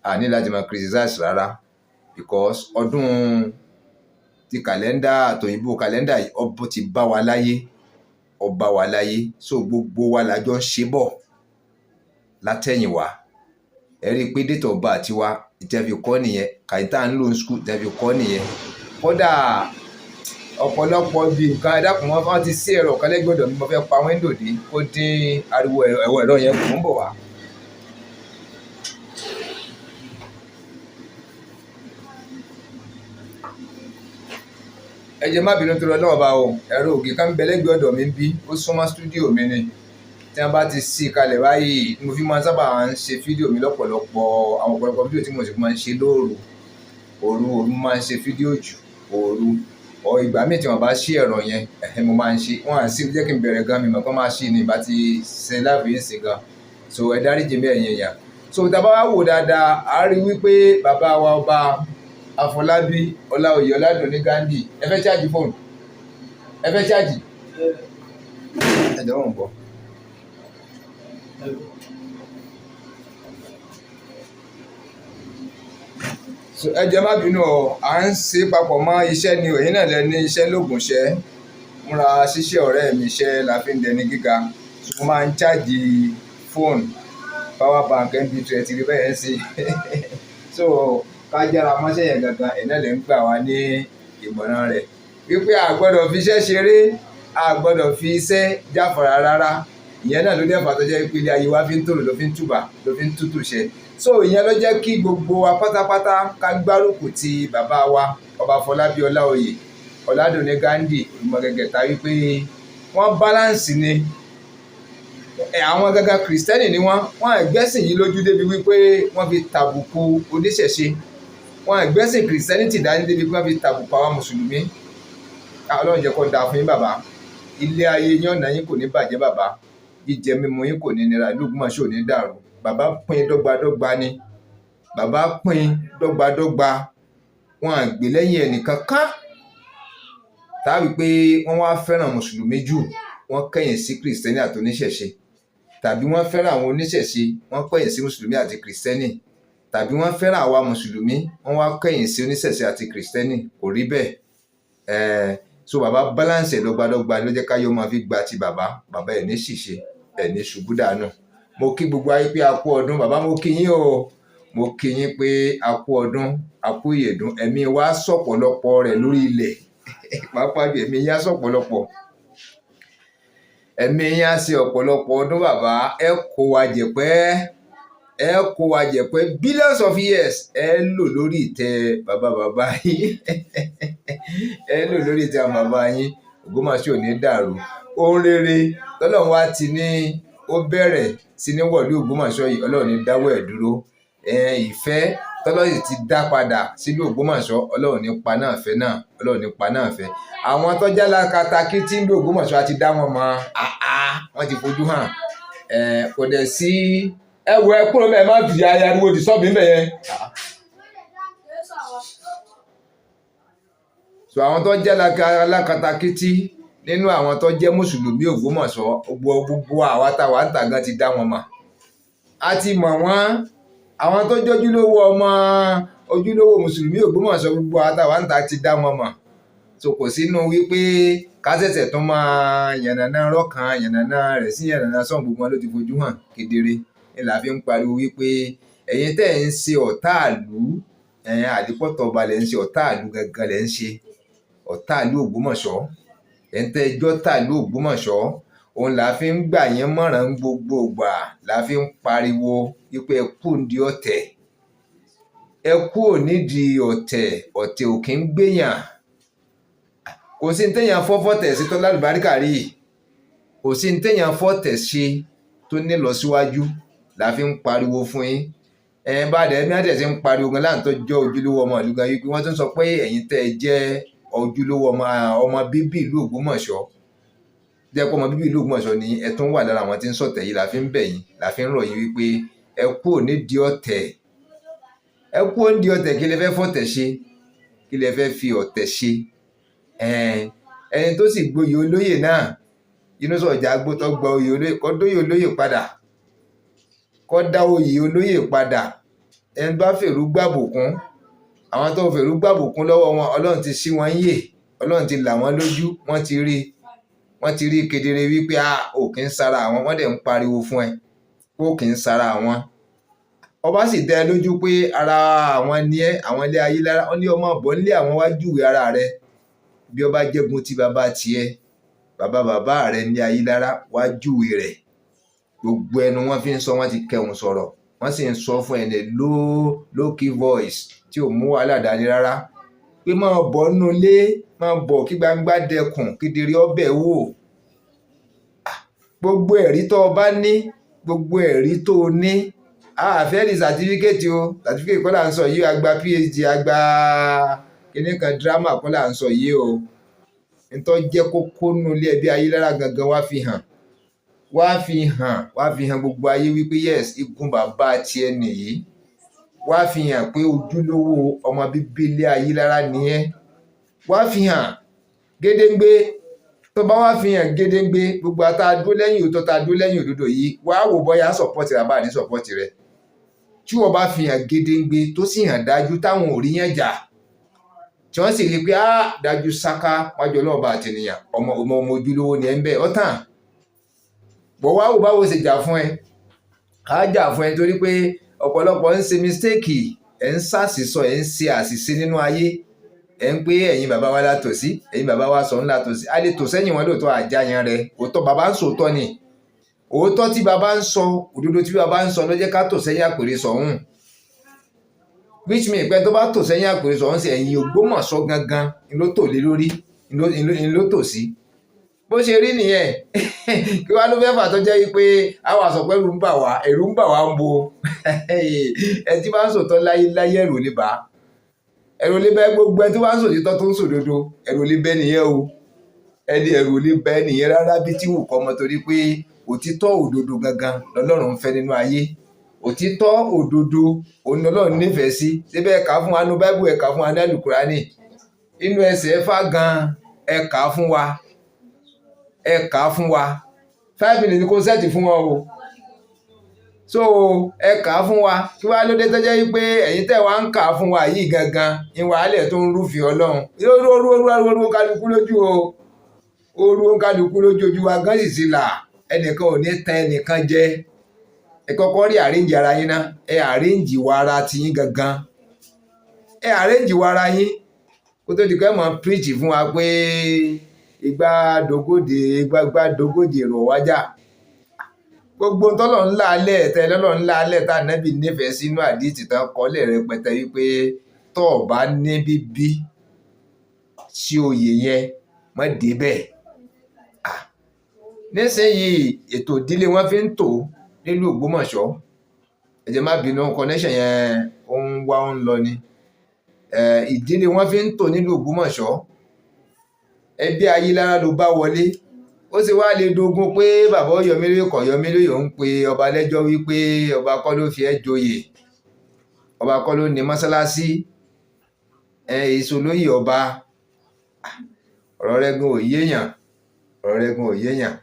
Speaker 1: a ní láti máa criticize rárá because ọdún ti kàlẹ́ndà tòyìnbó kàlẹ́ndà ọbọ̀ ti bá wa láyé ọba wa láyé so gbogbo wa lájọ ń ṣe bọ̀ látẹ̀yìn wa ẹ rí i pé date of birth tiwa ìtẹ́fi kọ́ nìyẹn kàìtà ń lò ní school ìtẹ́fi kọ́ nìyẹn kódà ọ̀pọ̀lọpọ̀ bí nǹkan ẹ̀dàkùn wọn ti sí ẹ̀rọ kan lẹ́gbẹ̀dọ̀ mi mo fẹ́ pa wíńdò dé kó dín ariwo ẹ̀rọ yẹn kù ń bọ̀ wá. ẹ jẹ́ má bínú tó lọ lọ́wọ́ bá o ẹ̀rọ ògì kan bẹ lẹ́gbẹ̀ẹ́ ọ̀dọ̀ mi ń bí ó súnmọ́ stúdíò mi ni tí wọ́n bá ti sí i kalẹ̀ báyìí mo fi máa sábà ń ṣe fídíò mi lọ́pọ̀lọpọ̀ àwọn ọ̀pọ̀lọpọ̀ fídíò tí mo sì máa ń ṣe lóru òru máa ń ṣe fídíò jù òru ìgbà míì tí wọ́n bá ṣí ẹ̀rọ yẹn mo máa ń ṣe wọ́n à sí jẹ́ kí n bẹ̀rẹ̀ gan mi mọ̀ kán máa ṣí ni ìbá ti ṣe láàbì yìí sí gan so ẹ dáríjì mí ẹ̀yin èèyàn so tá a bá wá wò dáadáa a rí wípé bàbá wa ọba Afọlábí Ọláoyè Ọládùnní Ghandi ẹ fẹ́ ṣáàjì fóònù ẹ fẹ́ ṣáàjì ẹ jẹ́ wọ́n bọ̀. So ẹ jẹ́ má bínú ọ à ń ṣe papọ̀ mọ́ iṣẹ́ ni òyìn náà lẹ́ni iṣẹ́ lóògùn ṣẹ́ múra ṣíṣe ọ̀rẹ́ mi iṣẹ́ la fi ń dẹni gíga mo máa ń ṣáàjì fóònù power bank mp3 ti rí bẹ́ẹ̀ sí so ká jára mọ́ṣẹ́ yẹn gangan ẹ̀ náà lè ń gbà wá ní ìmọ̀ràn rẹ̀ wípé a gbọ́dọ̀ fi iṣẹ́ ṣeré a gbọ́dọ̀ fi iṣẹ́ jáfara rárá ìyẹn náà ló dẹ̀ fà tó jẹ́ pé ilé ayé wa fi ń tòrò ló fi ń túbà ló fi ń tútù ṣe so ìyẹn ló jẹ́ kí gbogbo wa pátápátá ká gbárùkù ti bàbá wa ọba Afọlábí Ọláoyè Ọládùnní Ghandi olùmọ̀gẹ̀gẹ̀ta wípé wọ́n balance ni àwọn gangan kìrìsìtẹ́nì ni wọ́n ẹ̀gbẹ́sìn yìí lójú débi wípé wọ́n fi tàbùkù oníṣẹ̀ṣe wọ́n ẹ̀gbẹ́sìn kìrìsìtẹ́nì ti dání débi wípé wọ́n fi tàbùkù àwọn mùsùlùmí Ọlọ́run jẹ́ kó dáa fún yín bàbá ilé ayé yín ọ̀nà yín kò ní bàjẹ́ bàbá jíjẹ mímu yín kò ní nira ìlú Ògbómọ̀ṣọ́ ò ní dàrú bàbá pín dọ́gbadọ́gba ni bàbá pín dọ́gbadọ́gba wọn àgbè lẹ́yìn ẹnìkan kan tàbí pé wọ́n wá fẹ́ràn mùsùlùmí jù wọ́n kẹ̀yìn sí kìrìsìtẹ́nì àti oníṣẹ̀ṣe tàbí wọ́n fẹ́ràn àwọn oníṣẹ̀ṣe wọ́n kẹ̀yìn sí mùsùlùmí àti kìrìsìtẹ́nì tàbí wọ́n fẹ́ràn àwa mùsùlùmí wọ́n wá kẹ̀yìn sí oníṣẹ̀ṣe àti kìrìsìtẹ́nì kò rí bẹ́ẹ̀ so bàbá balance dọ́gbadọ́gba ló jẹ́ káyọ̀ máa fi gba ti bàbá ẹ̀ ní ṣìṣe ẹ̀ ní ṣubú dànù mo kí gbogbo ayé pé a kú ọdún bàbá mo kí yín o mo kí yín pé a kú ọdún a kú ìyèdún ẹ̀mí wa sọ̀pọ̀lọpọ̀ rẹ̀ lórí ilẹ̀ pàápàá jù ẹ̀mí yá sọ̀pọ̀lọpọ̀ ẹ̀mí yá sí ọ̀pọ̀lọpọ̀ ọdún bàbá ẹ kó wa jẹ̀pẹ́ billions of years ẹ lò lórí ìtẹ́ bàbá yín ẹ lò lórí ìtẹ́ bàbá yín Ògbómọ̀ṣọ́ ò ní dàrú ohun rere tọ́lọ́run wá ti ní ó bẹ̀rẹ̀ sí ní wọ̀lú Ògbómọ̀ṣọ́ yìí Ọlọ́run ní dáwọ́ ẹ̀ dúró. Ìfẹ́ tọ́lọ́run ti dá padà sílùú Ògbómọ̀ṣọ́ Ọlọ́run ní pa náà fẹ́ náà, Ọlọ́run ní pa náà fẹ́. Àwọn tó jẹ́ lákatakí tí ń lò Ògbómọ̀ṣọ́ àti dá wọn mọ̀ wọ́n ti fojú hàn. Kò dẹ̀ sí ẹwọ ẹ kúrò mẹ́ẹ̀ má fi ariwo dì sọ́ọ̀bù níbẹ̀ yẹn. So àwọn tó jẹ́ lákatakítí nínú àwọn tó jẹ́ mùsùlùmí Ògbómọ̀ṣọ́ gbogbo àwa táwa ń tà gan ti dá wọn mọ̀. A ti mọ̀ wọ́n, àwọn tó jẹ́ ojúlówó mùsùlùmí Ògbómọ̀ṣọ́ gbogbo àwa táwa ń tà ti dá wọn mọ̀. So kò sínú wípé kásẹ̀sẹ̀ tó máa yànnàná rọ́kàn yànnàná rẹ̀ sí yànnàná sọ́ọ̀n gbogbo wọn ló ti fojú hàn kedere. Ni la fi ń pariwo wípé ẹ̀yin tẹ́ ń ṣe ọ̀táàlú àdìpọ̀tọ̀ ọba lẹ́ ń ṣe ọ̀táàlú gangan lẹ́ ń ṣe ọ̀táàlú Ògbómọ̀ṣọ́. Ẹ̀yin tẹ́ ẹjọ́ tàlú Ògbómọ̀ṣọ́ òun la fi ń gbà yẹn mọ̀ràn gbogbo ìgbà la fi ń pariwo wípé ẹ kú nídìí ọ̀tẹ̀, ẹ kú nídìí ọ̀tẹ̀ ò kí ń gbéyàn. Kò sí ní téèyàn fọ́fọ́tẹ̀ sí tó lálùbáríkà rí, kò sí ní téèyàn fọ́tẹ̀ ṣe tó ní lọ síwájú la fi ń pariwo fún yín. Bá dẹ̀ bí wọ́n tẹ̀ sí ń pariwo gan láǹtọ́ jẹ́ ojúlówó ọmọ ìlú gan yìí pé wọ́n tún sọ pé ẹ̀yin tẹ́ ẹ jẹ́ ojúlówó ọmọ bíbí ìlú Ògbómọ̀ṣọ́ jẹ́ pé ọmọ bíbí ìlú Ògbómọ̀ṣọ́ ni ẹ tún wà lára àwọn tí ń sọ̀tẹ̀ yìí la fi ń bẹ̀ yín la fi ń rọ̀ yín wípé ẹ kú nídìí ọ̀tẹ̀, ẹ kú nídìí ọ̀tẹ̀. Kí lẹ fẹ́ fọ̀tẹ̀ ṣe, kí lẹ fẹ́ fi ọ̀tẹ̀ ṣe? Ẹni tó sì gboyè olóyè náà inú sọ̀jà gbótọ́ gba oyè olóyè kọ́ dóyè olóyè padà, kọ́ dá oyè olóyè padà. Ẹni bá fèrú gbàbùkún, àwọn tó fèrú gbàbùkún lọ́wọ́ wọn Ọlọ́run ti ṣí wọn yè, Ọlọ́run ti là wọ́n lójú, wọ́n ti rí kedere wípé ò kì í sara àwọn, wọ́n dẹ̀ ń pariwo fún ẹ kó kì í sara àwọn. Ọba sì dá ẹ lójú pé ara àwọn ni ẹ, àwọn ilé ayé lára, wọ́n ní ọmọ ọ̀bọ̀ nílé àwọn wá júwe ara rẹ bí ọba jẹ́gun tí bàbá tiẹ̀ bàbá rẹ ní ayé lára wá júwe rẹ̀. Gbogbo ẹnu wọn fi ń sọ, wọ́n ti kẹun sọ̀rọ̀, wọ́n sì ń sọ fún ẹni low key voice tí ò mú wàhálà dání rárá pé máa bọ̀ nínú ilé, máa bọ̀ kí gbangba dẹkùn kedere ọbẹ̀ wò. Gbogbo ẹ̀rí tó o bá ní, gbogbo ẹ̀rí tó o ní àfẹ́ ní sàtífíkẹ́tì o, sàtífíkẹ́tì kọ́ là ń sọ yìí, àgbà PhD àgbà kíní kan dírámà kọ́ là ń sọ yìí o. Nítorí jẹ́ kókó nínú ilé ẹbí ayé lára gangan wá fi hàn gbogbo ayé wípé yes igun bàbá tiẹ̀ nìyí. Wá fi hàn pé ojúlówó ọmọ bíbí ilé ayé lára nìyẹn. Wá fi hàn gédéǹgbé. Tó bá wá fi hàn gédéǹgbé gbogbo àtà dúró lẹ́yìn òótọ́ ta dúró lẹ́yìn òdodo yìí wá wò bọ́yá sọ̀pọ̀tì rẹ̀ bá ní sọ̀pọ̀tì rẹ̀. Tí wọ́n bá fi hàn gédéǹgbé tó sì hàn dájú táwọn ò rí yẹn jà tí wọ́n sì rí pé dájú sáká wájú ọlọ́ọ̀bá àtẹnìyàn ọmọ ojúlówó ni ẹ ń bẹ̀ ọ́tàn. Bọ̀ wá wò báwo ṣe jà fún ẹ, á jà fún ẹ torí pé ọ̀pọ̀lọpọ̀ ń ṣe mistake, ẹ̀ ń ṣàṣìṣọ, ẹ̀ ń ṣe àṣìṣe nínú ayé, ẹ̀ ń pé ẹ̀yin bàbá wa látòsí, ẹ̀yin bàbá wa sọ ń látòsí. A lè tò sẹ́yìn wọn lóòótọ́ àjáyan rẹ̀, òótọ́ bàbá ń sòótọ́ ni, òótọ́ tí bàbá ń sọ, òdodo tí bàbá ń sọ ló jẹ́ ká tò sẹ́yìn àpèrè sọ̀hún. Which means pé tó bá tò sẹ́yìn àpèrè sọ̀hún sí ẹ̀yin Ògbómọ̀ṣọ́ gangan ló tò lé lórí, ló tò sí. Bó ṣe rí nìyẹn kí wá ló fẹ́ fà tó jẹ́ wípé àwọn àsọpẹ́ ẹ̀rù ń bà wá ń bo ẹ tí bá ń sòótọ́ láyé ẹ̀rù lè bá gbogbo ẹ tí wá ń sòtítọ́ tó ń sòdodo ẹ̀rù lè bẹ́ nìyẹn o. Ẹ̀rù lè bẹ́ nìyẹn rárá bí tí wù kọ́ ọmọ torí pé òtítọ́ òdodo gangan lọ́lọ́run ń fẹ́ nínú ayé. Òtítọ́ òdodo òun lọ́lọ́run nífẹ̀ẹ́ sí. Síbẹ̀ ẹ̀ka fún wa nínú Báíbù, ẹ̀ka fún wa ní Àlùkùránì, inú ẹsẹ̀ ẹ̀fà gan ẹ̀ka fún wa. 5 minutes ni kò sẹ́ẹ̀tì fún wọn o. So ẹ̀ka fún wa kí wá ló dé tó jẹ́ wípé ẹ̀yin tẹ́ wá ń kà fún wa yìí gangan ìwà alẹ̀ tó ń rúfin Ọlọ́run orú kálukú lójú o. Orú kálukú lójú ojú wa gan sì sí là ẹnìkan ò ní tan ẹnìkan jẹ. Ẹ kọ́kọ́ rí àríǹjì ara yín ná, ẹ àríǹjì wa ara tiyín gangan. Ẹ àríǹjì wa ara yín kó tó di pé mọ̀ preach fún wa pé ìgbà dógójì èrò wájà. Gbogbo tọ́lọ̀ ńlá alẹ́ ẹ̀tẹ́ lọ́lọ́ ńlá alẹ́ tá nẹ́bì nífẹ̀ẹ́ sínú àdìtì tán kọ́lẹ̀ rẹpẹtẹ wípé tó o bá ní bíbí sí oyè yẹn má débẹ̀. nísìnyí ètò ìdílé wọn fi ń tò nílùú Ògbómọ̀ṣọ́. ẹ jẹ́ má bínú connection yẹn ó ń wá ó ń lọ ni. ìdílé wọn fi ń tò nílùú Ògbómọ̀ṣọ́. ẹbí Ayílára ló bá wọlé. ó sì wá lè dogun pé bàbá Ọ̀yọ́mélóyè kọ̀ Ọ̀yọ́mélóyè ń pe ọba lẹ́jọ́ wípé ọba kọ́ ló fi ẹ́ joyè, ọba kọ́ ló ní mọ́sálásí, èso lóyè ọba. ọ̀rọ̀ rẹ̀ gan ò yéèyàn, ọ̀rọ̀ rẹ̀ gan ò yéèyàn.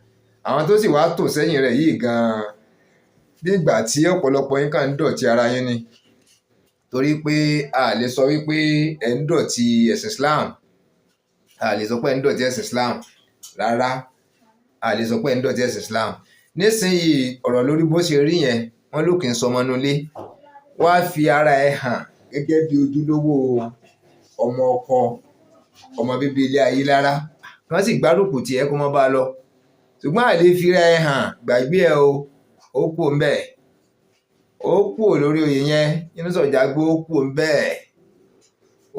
Speaker 1: àwọn tó sì wá tò sẹ́yìn rẹ̀ yìí gan-an bí ìgbà tí ọ̀pọ̀lọpọ̀ yín kàn ń dọ̀tí ara yín ni. torí pé a lè sọ wípé ẹ̀ ń dọ̀tí ẹ̀sìn Islam, a lè sọ pé ẹ̀ ń dọ̀tí ẹ̀sìn Islam rárá, a lè sọ pé ẹ̀ ń dọ̀tí ẹ̀sìn Islam. nísìnyí ọ̀rọ̀ lórí bó ṣe rí yẹn wọ́n ló kì í sọmọ nulẹ̀, wá fi ara ẹ̀ hàn gẹ́gẹ́ bí ojúlówó ọmọ ọkọ, ọmọ bíbí ilé Ayílára, kàn sì gbárùkù tì ẹ́ kó mọ́ bá a lọ. ṣùgbọ́n àlè fira ẹ̀ hàn gbàgbé ẹ o, ó kú ń bẹ̀, ó kú lórí oyè yẹn. Yínúṣà Ọ̀jágbó ó kú ń bẹ̀,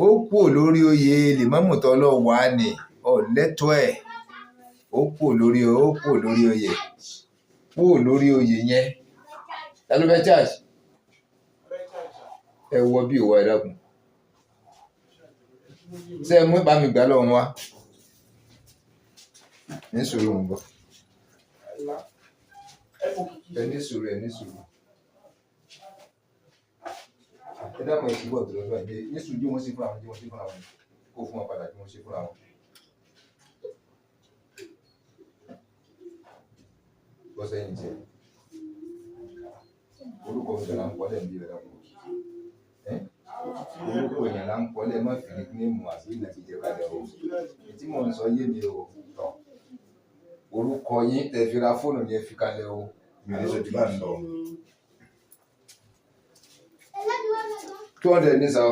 Speaker 1: ó kú lórí oyè lèmọ́mù tọ́lọ́ wà ní ọ̀lẹ́tọ̀ ẹ̀, ó kú lórí oyè, kú lórí oyè yẹn. ta ló fẹ́ charge? ẹ wọ bí ìwọ ẹ dákun, ṣé ẹ mú bá mi gbà lọ́wọ́ wa ní sùúrù ń bọ̀, ẹ ní sùúrù, ẹ ní sùúrù, ẹ dákun ẹ túbọ̀ tó lọ́gbà dé ní sùúrù jí wọ́n sí fúnra wọn, jí wọ́n sí fúnra wọn kó fún wọn padà jí wọ́n sí fúnra wọn. bọ́ sẹ́yìn tiẹ̀ orúkọ òun là ń kọ́ lẹ́nu bí rẹ̀ orúkọ èèyàn là ń kọ́ lẹ́ má fi ní mú àbí ìlà ti jẹ kalẹ̀ o. tí mò ń sọ yé mi o tọ̀, orúkọ yín tẹ fi ra fóònù yẹn fi kalẹ̀ o, mi ò ní sọ jù bá ń lọ. 200 ní sáà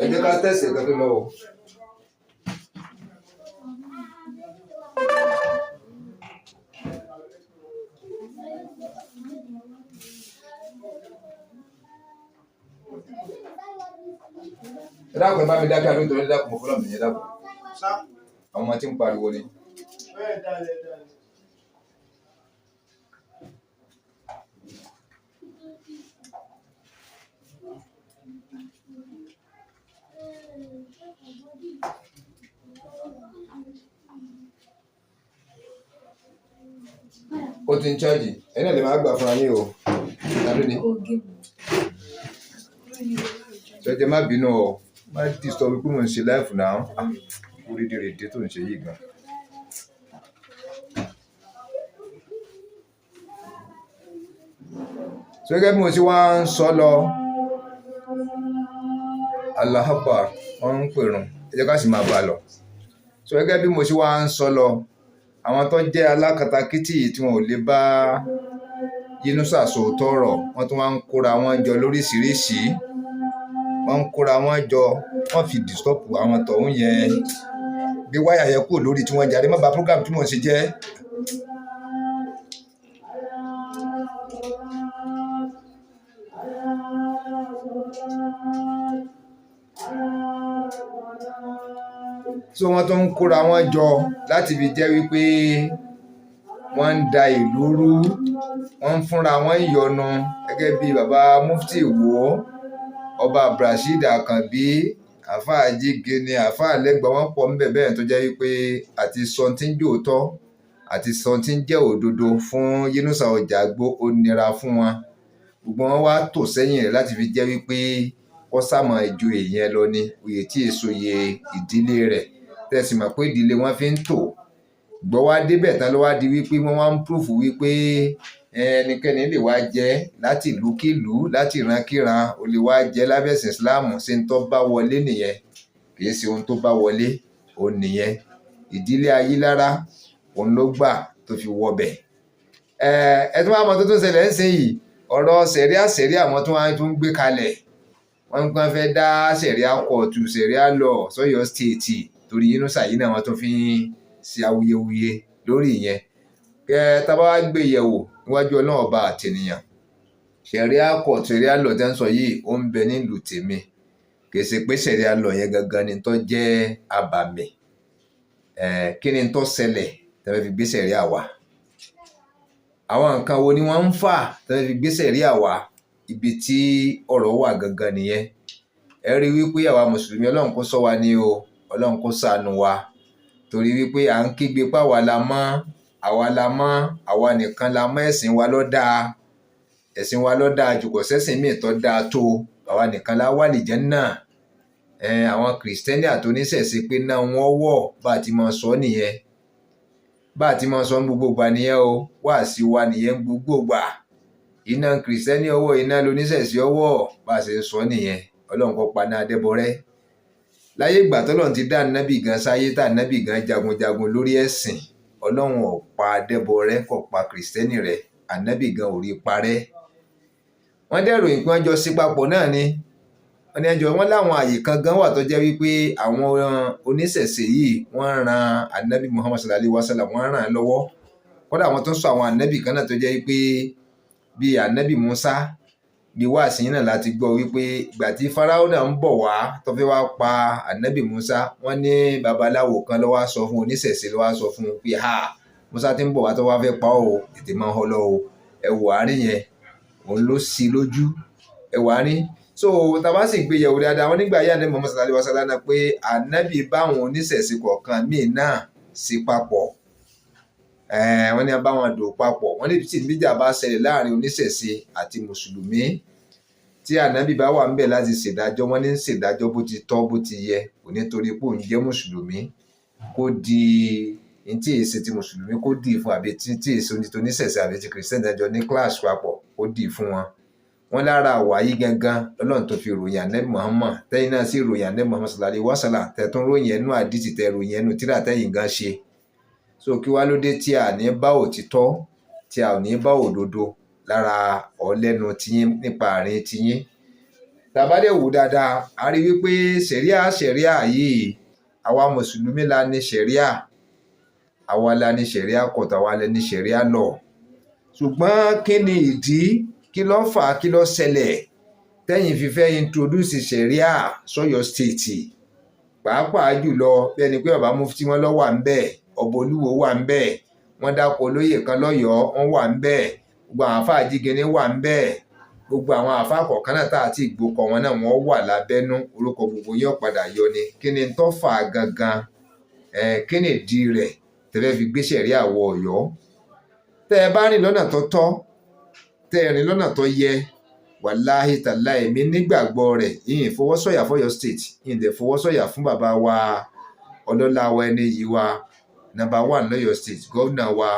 Speaker 1: ẹ jẹ́ ká tẹ̀sí ẹ̀ka tó lọ o. ẹ dákun ẹ bá mi dákẹ́ àdúgbò ẹ dákun mo fọlọ́ mi yẹn dákun, àwọn ọmọ tí ń pariwo ni. ó ti ń chájì ẹ náà lè máa gbà fúnra yín o. lálóní ṣọjẹ má bínú o, má disturb pé mo ń ṣe láìfù náà, orídìrèdè tó ń ṣe yìí gan. so gẹ́gẹ́ bí mo ṣe wá ń sọ lọ, Allahu Akbar wọ́n ń pèrún, ẹ jẹ́ ká sì máa bá a lọ. so gẹ́gẹ́ bí mo ṣe wá ń sọ lọ, àwọn tó jẹ́ alákatakítí tí wọn ò lè bá Yínúṣà sòótọ́ ọ̀rọ̀, wọ́n tún wá ń kóra wọn jọ lóríṣìíríṣìí, wọ́n ń kóra wọn jọ, wọ́n fi disturb àwọn tọ̀hún yẹn, gbé wáyà yẹn kúrò lórí tí wọ́n jáde má bà program tí mò ń ṣe jẹ́. so wọ́n tún ń kóra wọn jọ láti fi jẹ́ wípé wọ́n ń da ìlú rú, wọ́n ń fúnra wọn yọnu gẹ́gẹ́ bí baba mufti Ìwó, ọba Abdulrasheed Àkànbí, àfáà Jígini, àfáà Lẹ́gbàá, wọ́n pọ̀ ńbẹ̀ bẹ́ẹ̀ tó jẹ́ wípé àti sọ tí ń jẹ́ òótọ́ àti sọ tí ń jẹ́ òdodo fún Yínúṣà Ọ̀jágbó ó nira fún wọn. gbogbo wọn wá tò sẹ́yìn rẹ̀ láti fi jẹ́ wípé kó sàmọ̀ ìjòyè yẹn lọ ní oyè tí èso yẹ ìdílé rẹ̀, tẹ̀sí mọ̀ pé ìdílé wọn fi ń tò. gbọ́ wá débẹ̀ tán ló wá di wípé wọ́n wá ń proof wípé ẹnikẹ́ni lè wá jẹ́ láti ìlúkìlú, láti ìrankíran, ó lè wá jẹ́ lábẹ́sìn Islam. ṣé ń tó bá wọlé nìyẹn? kì í ṣe ohun tó bá wọlé òun nìyẹn. ìdílé Ayílára òun ló gbà tó fi wọbẹ̀. ẹ tún wá mọ tó tún ṣẹlẹ̀ ń sìn yìí, ọ̀rọ̀ sẹ̀ríà àwọn tó wá tún gbé kalẹ̀, wọ́n ń gbọ́n fẹ́ dá sẹ̀ríà kóòtù, sẹ̀ríà lọ sọ́yọ́ stéètì torí Yínúṣà yìí náà wọ́n tún fi ń ṣe awuyewuye lórí ìyẹn. tá bá wá gbé yẹ̀wò níwájú Ọlọ́run ọba àtẹnìyàn, sẹ̀ríà kóòtù, sẹ̀ríà lọ tẹ́ ń sọ yìí ó ń bẹ nílùú tèmi, kì í ṣe pé sẹ̀ríà lọ yẹn gangan ni tó jẹ́ àbàmì. kí ni tó ṣẹlẹ̀ tẹ́fẹ́ fi gbé ṣẹ̀ríà wá, àwọn nǹkan wo ni wọ́n ń fà tẹ́fẹ́ fi gbé ṣẹ̀ríà wá, ibi tí ọ̀rọ̀ wà gangan nìyẹn. ẹ rí wípé àwa mùsùlùmí Ọlọ́run kó ṣọ́ wa ní o, Ọlọ́run kó ṣàánú wa, torí wípé à ń kígbe pé àwa la mọ́ àwa nìkan la mọ̀, ẹ̀sìn wa ló dáa jù, kò sẹ́sìn míì tó dáa tó, àwa nìkan la wà àlìjánnà. Àwọn kìrìsìtẹ́nì àti oníṣẹ̀ṣe pé náà wọ́n wọ̀, bá a ti máa sọ nìyẹn, bá a ti máa sọ gbogbo ìgbà nìyẹn o, wáàsí wa nìyẹn gbogbo ìgbà. Iná kìrìsìtẹ́nì ọwọ́, iná lóníṣẹ̀ṣe ọwọ́, bá a ṣe ń sọ nìyẹn. Ọlọ́run kó paná adẹ́bọrẹ́. Láyé ìgbà tọ́lọ́run ti dá nábì gan sáyé, tá nábì gan jagunjagun lórí ẹ̀sìn, Ọlọ́run ò pa adẹ́bọrẹ́, kò pa kìrìsìtẹ́nì rẹ̀, ànábì gan ò rí parẹ́. Wọ́n dẹ̀rò ìpín ọjọ́ sí papọ̀ náà ni. Wọ́n láwọn àyè kan gan wà tó jẹ́ wípé àwọn oníṣẹ̀ṣe yìí wọ́n ran ànábì Muhammad sallallahu alaihi wasallam, wọ́n ràn án lọ́wọ́. Kódà wọ́n tún sọ àwọn ànábì kan náà tó jẹ́ wípé bíi ànábì Musa, bí wàásì náà láti gbọ́ wípé ìgbà tí Fáráò náà ń bọ̀ wá tó fẹ́ wá pa ànábì Musa, wọ́n ní babaláwo kan ló wá sọ fún oníṣẹ̀ṣe, ló wá sọ fún un pé Musa ti ń bọ̀ wá tó wá fẹ́ pa ọ́, tètè máa ń họlọ́ o. ẹ̀wò àárín yẹn òun ló sí lójú, ẹ̀wò àárín. So tàbá sì gbé yẹ̀wò dáadáa, wọn nígbà yá ní Muhammad sallallahu alaihi wasallam náà pé ànábì báwọn oníṣẹ̀ṣe kọ̀ọ̀kan míì náà sí papọ̀, wọ́n ní báwọn dò papọ̀. Wọ́n ní tí ìbíjà bá ṣẹlẹ̀ láàrin oníṣẹ̀ṣe àti mùsùlùmí, tí ànábì bá wà ńbẹ̀ láti ṣèdájọ́, wọ́n ní ṣèdájọ́ bó ti tọ́ bó ti yẹ, kò ní torí pé òun jẹ́ mùsùlùmí kó di tí èsì ti mùsùlùmí kó dì fún, àbí tí èsì oníṣẹ̀ṣe àbí ti kìrìsìtẹ́nì dájọ́ ní kíláàsì papọ̀ kó dì fún wọn. Wọ́n lára àwáyé gangan Ọlọ́run tó fi ròyìn ànábì Muhammad, tẹ́yìn náà sì ròyìn ànábì Muhammad sallallahu alaihi wasallam, tẹ̀tún ròyìn ẹnu àdìsí, tẹ̀ ròyìn ẹnu tírà tẹ́yìn gan ṣe. So kí wá ló dé tí a ní bá òtítọ́, tí a ò ní bá òdodo lára ọlẹ́nu tiyín nípa àárín tiyín? Tàbá dẹ̀ wò dáadáa, a rí wípé ṣẹ̀ríà yìí, àwa mùsùlùmí la ní ṣẹ̀ríà, àwa la ní ṣẹ̀ríà court, àwa la ní ṣẹ̀ríà law. Ṣùgbọ́n kí ni ìdí, kí ló fà á, kí ló ṣẹlẹ̀ tẹ́yìn fi fẹ́ introduce ṣẹ̀ríà sọ́yọ́ state? Pàápàá jùlọ bẹ́ẹ̀ ni pé bàbá mufti wọn ló wà ń bẹ́ẹ̀, ọba olúwo wà ń bẹ́ẹ̀, wọ́n dákọ̀ olóyè kan lọ́yọ̀ọ́, wọ́n wà ń bẹ́ẹ̀, gbogbo àwọn àfáà jígẹni wà ń bẹ́ẹ̀, gbogbo àwọn àfáà kọ̀ọ̀kan náà tá àti ìgbókọ̀ wọn náà wọ́n wà lábẹ́nú, orúkọ gbogbo yóò padà yọ ni. Kí ni tó fà á gangan? Kí ni ìdí rẹ̀ tẹ́fẹ́ fi gbé ṣẹ̀ríà wọ Ọ̀yọ́? Tẹ́ ẹ bá rìn lọ́nà tó tọ́, tẹ́ ẹ rìn lọ́nà tó yẹ, wàláhì tàláhì, èmi nígbàgbọ́ rẹ̀, ìyìn fọwọ́sọ̀yà fọ́yọ́ state, ìyìn dẹ̀ fọwọ́sọ̀yà fún bàbá wa ọlọ́lá wa ẹni yìí wa number 1 lọ́yọ́ state, gómìnà wa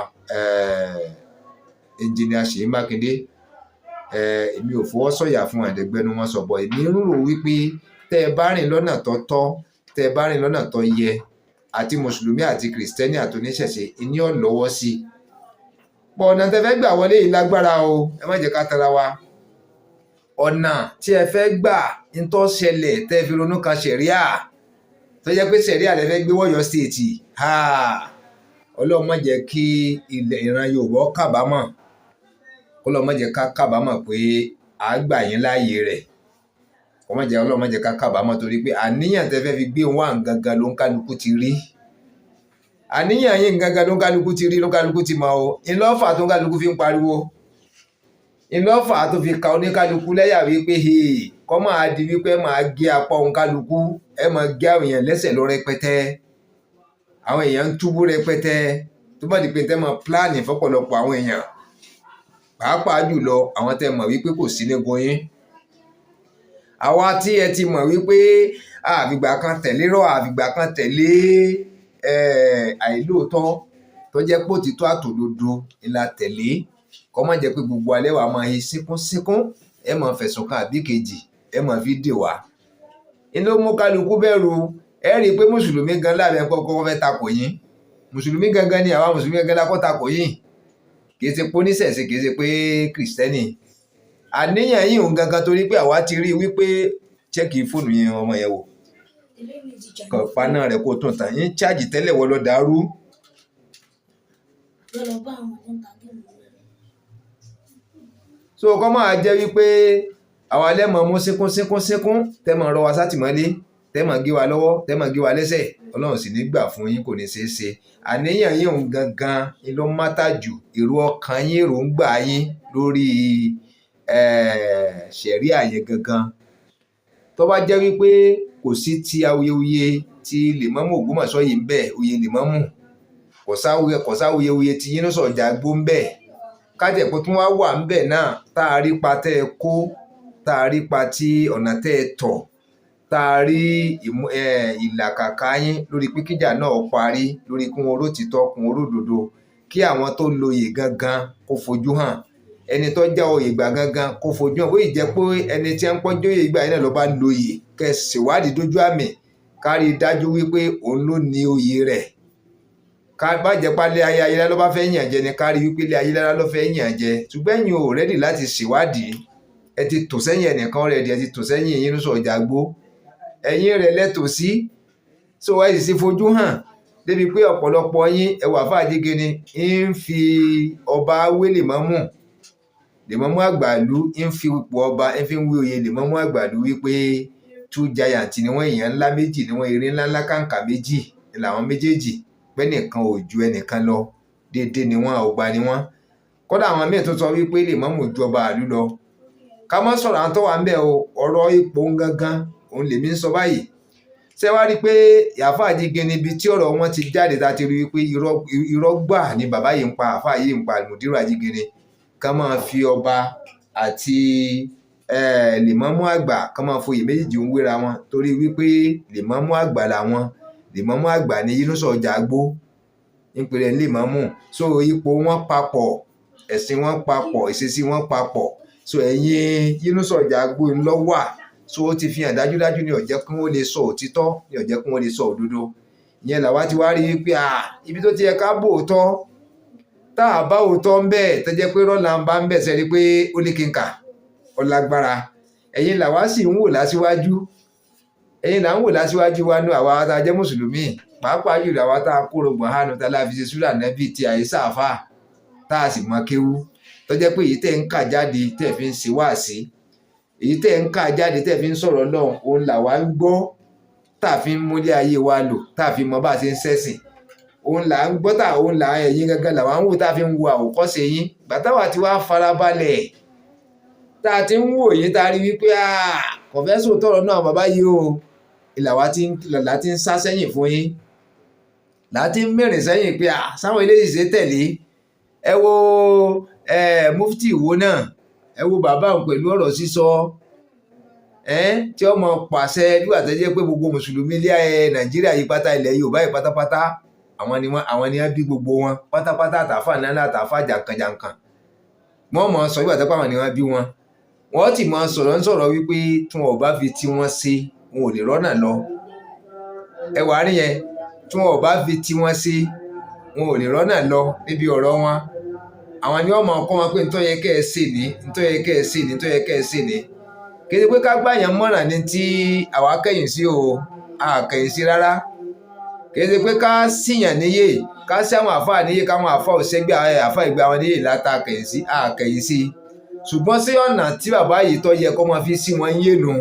Speaker 1: engineer Ṣèyí Mákindé. Èmi ò fọwọ́sọ̀yà fún àdẹ́gbẹ́nu wọn sọ̀bọ̀. Èmi ń rò wípé tẹ́ ẹ bá rìn lọ́nà tó tọ́, tẹ́ ẹ bá rìn lọ́nà tó yẹ, àti mùsùlùmí àti kìrìsìtẹ́nì àti oníṣẹ̀ṣe, ìní ọ̀ lọ́wọ́ sí. Pọ̀ ọ̀nà tẹ́ fẹ́ gbà wọlé yìí lágbára o, ẹ má jẹ́ ká tara wa. Ọ̀nà tí ẹ fẹ́ gbà ń tó ṣẹlẹ̀ tẹ́ fi ronú kan ṣẹ̀ríà, tó jẹ́ pé ṣẹ̀ríà lẹ fẹ́ gbé wọ́yọ́ stéètì, Ọlọ́run má jẹ́ kí ìran Yorùbá kábàámọ̀, Ọlọ́run má jẹ́ ká kábàámọ̀ pé à gbà yín láàyè rẹ̀, Ọlọ́run má jẹ́ ká kábàámọ̀, torí pé àníyàn tẹ́ fẹ́ fi gbé wà gangan ló ń kálukú ti rí. Àníyàn yín gangan ló ń kálukú ti rí, ló ń kálukú ti mọ̀ o. Ìlọ́fà tó ń kálukú fi ń pariwo, ìlọ́fà tó fi ka oníkálukú lẹ́yà wípé kọ́ máa di wípé máa gé apá oníkálukú, ẹ máa gé àwọn èèyàn lẹ́sẹ̀ lọ rẹpẹtẹ, àwọn èèyàn ń túbú rẹpẹtẹ, tó bá di pé tẹ́ mọ̀ pílánì fọ́pọ̀lọpọ̀ àwọn èèyàn, pàápàá jùlọ àwọn tẹ́ mọ̀ wípé kò sí ní goyín. Àwa tí ẹ ti mọ̀ wípé àfìgbà kan tẹ̀lé rọ̀, àfìgbà kan tẹ̀lé àìlóòótọ́, tó jẹ́ pé òtítọ́ àtòdodo ńlá tẹ̀lé, kọ́ má jẹ́ pé gbogbo alẹ́ wa máa yí síkún, ẹ máa fẹ̀sùn kan àbí kejì, ẹ máa fi dè wá. Inú mú kálukú bẹ̀rù. Ẹ rí i pé mùsùlùmí gan lábẹ́ kọ́kọ́ fẹ́ takò yín, mùsùlùmí gangan ni àwa mùsùlùmí gangan lákọ́ takò yín, kì í ṣe pé oníṣẹ̀ṣe, kì í ṣe pé kìrìsìtẹ́nì. Àníyàn yìí òun gangan, torí pé àwa ti rí i wípé chẹ́ẹ̀kì fóònù yẹn ọmọ yẹn wò, kàn paná rẹ̀ kó tún tàn yín, cháàjì tẹ́lẹ̀ wọ́n lọ dàrú. So kọ́ máa jẹ́ wípé àwa lẹ́mọ̀ mú síkún tẹ́mọ̀ rọ wa sátìmọ́lé, tẹ́ máa gé wa lọ́wọ́ tẹ́ máa gé wa lẹ́sẹ̀ ọlọ́run sì ní gbà fún yín, kò ní ṣeé ṣe. àníyàn yín òun gangan ni ló mátà jù, èrò ọkàn yín, èròǹgbà yín lórí ṣẹ̀ríà yẹn gangan. tó bá jẹ́ wípé kò sí ti awuyewuye ti lèmọ́mù Ògbómọ̀ṣọ́ yìí ń bẹ, oyè lèmọ́mù kò sáwuyewuye ti Yínúṣà Ọ̀jágbó ń bẹ, kájẹ̀pọ̀ tún wá wà ń bẹ náà, tá a rí pa tẹ́ ẹ kó, tá a rí pa tí ọ̀nà tẹ́ ẹ tọ̀, tá a rí ìlàkàkà yín lórí pé kíjà náà parí, lórí kún oró títọ́ kún oró òdodo, kí àwọn tó lóyè gangan kó fojú hàn, ẹni tó já oyè gbà gangan kó fojú hàn. ó yìí jẹ́ pé ẹni tí ń pọ́njọ́ oyè gbà yín náà ló bá lóyè, kẹ́ ẹ ṣèwádìí dójú àmì, ká rí i dájú wípé òun ló ní oyè rẹ̀. ká bá jẹ́ pálẹ̀ ayélujára ló bá fẹ́ yàn jẹ ni, ká rí wípé ilé ayélujára ló fẹ́ yàn jẹ, ṣùgbọ́n ẹ̀yin ò rẹ́dì láti ṣèwádìí. ẹ ti tò sẹ́yìn ẹnìkan rẹ̀ ẹ ti tò sẹ́yìn Yínúṣà Ọ̀jágbó, ẹ̀yin rẹ̀ lẹ́tò sí, so ẹ sì fojú hàn débi pé ọ̀pọ̀lọpọ̀ yín ẹwà fàájígini ń fi ọba wé lèmọ́mù àgbàlú, ń fi ipò ọba ń fi wé oyè lèmọ́mù àgbàlú wípé two giant ni wọ́n, èèyàn ńlá méjì ni wọ́n, erin ńláńlá kàǹkà méjì ni làwọn méjèèjì, pẹ́nìkan ò ju ẹnìkan lọ, déédéé ni wọ́n, ọgbà ni wọ́n. kódà àwọn míì tó sọ wípé lèmọ́mù ju ọba àlú lọ. ká má sọ̀rọ̀ àwọn tó wà ń bẹ̀ o, ọ̀rọ̀ ipò gangan òun lèmi ń sọ báyìí. ṣé wá rí i pé àfà Àjígini níbi tí ọ̀rọ̀ wọn ti jáde ta ti rí i pé irọ́ gbà ni bàbá yìí ń pa, àfà yìí ń pa Mùdírù Àjígini. ká máa fi ọba àti lèmọ́mù àgbà ká máa foyè méjèèjì ń wéra wọn, torí wípé lèmọ́mù àgbà làwọn, lèmọ́mù àgbà ni Yínúṣà Ọ̀jágbó ń pèrè lèmọ́mù. so ipò wọn papọ̀, ẹ̀sìn wọn papọ̀, ìṣesí wọn papọ̀. so ẹ̀yin Yínúṣà Ọ̀jágbó ńlọ wà, so ó ti fi hàn dájúdájú ní ó jẹ́ kí wọ́n lè sọ òtítọ́, ní ó jẹ́ kí wọ́n lè sọ òdodo. ìyẹn làwa ti wá rí i pé ibi tó ti yẹ ká bò òótọ́, tá a bá òótọ́ ń bẹ̀ tó jẹ́ pé rọ́là ń bá ń bẹ̀ sẹ́ni pé ó ní kínkà ọlágbára, ẹ̀yin làwa sì ń wò lásíwájú, ẹ̀yin là ń wò lásíwájú wa nú àwa tá a jẹ́ mùsùlùmí, pàápàá jùlọ àwa tá a kóró gbọ̀nhánu tá a láfi ṣe súrà nẹ́bì tí àìsà àfà tá a sì mọ kéwú, tó jẹ́ pé èyí tẹ́ ń kà jáde tẹ́ fi ń ṣe wáàsí, èyí tẹ́ ń kà jáde tẹ́ fi ń sọ̀rọ̀ Ọlọ́run, òun làwa ń gbọ́ tá a fi ń múlé ayé wa lò, tá a fi mọ bá a ṣe ń ṣẹ̀sìn, òun là ń gbọ́ òun là ẹ̀yin gangan làwa ń wò tá a fi ń wo àwòkọ́ṣe yín. gbàtàwà tí wàá farabalẹ̀ tá a ti ń wò yín tá a rí wípé kọ̀fẹ́sọ̀ tọ̀rọ̀ náà bàbá yìí o, ìlàwà tí ń sá sẹ́yìn fún yín, láti ń mẹ́rin sẹ́yìn pé sáwọn eléyìí ṣe tẹ̀lé. ẹ wo mufti Ìwó náà, ẹ wo bàbá òun pẹ̀lú ọ̀rọ̀ sísọ tí ó mọ pàṣẹ nígbà tó jẹ́ pé gbogbo mùsùlùmí ilé Nàìjíríà yìí pátá, ilẹ̀ Yorùbá yìí pátápátá, àwọn ni wọ́n bí gbogbo wọn pátápátá, àtàfà ńláńlá àtàfà jàǹkànjàǹkàn. wọ́n mọ̀ sọ nígbà tó pàwọn ni wọ́n bí wọn, wọ́n ti mọ sọ̀rọ̀ wípé tí wọn ò bá fi tí wọ́n ṣe wọn ò lè rọ́nà lọ. ẹ wàá rí yẹn, tí wọn ò bá fi tí wọ́n ṣe wọn ò lè rọ́nà lọ níbi ọ̀rọ̀ wọn. àwọn ni wọ́n mọ̀ kọ́ wọn pé nítorí yẹ kẹ́ ẹ ṣe ní, nítorí yẹ kẹ́ ẹ ṣe ní, nítorí yẹ kẹ́ ẹ ṣe ní. kí ni pé ká gbàyàn mọ̀ràn ní tí àwa kẹ́yìn sí o, àkẹ́yìn sí rárá. kì í ṣe pé ká síyàn níyè, ká sí àwọn àfáà níyè, káwọn àfáà òṣègbè àfáà ìgbà wọn níyè láta kẹ́yìn sí, àkẹ́yìn sí. ṣùgbọ́n sí ọ̀nà tí bàbá yìí tó yẹ kó máa fi sí wọn yé nu,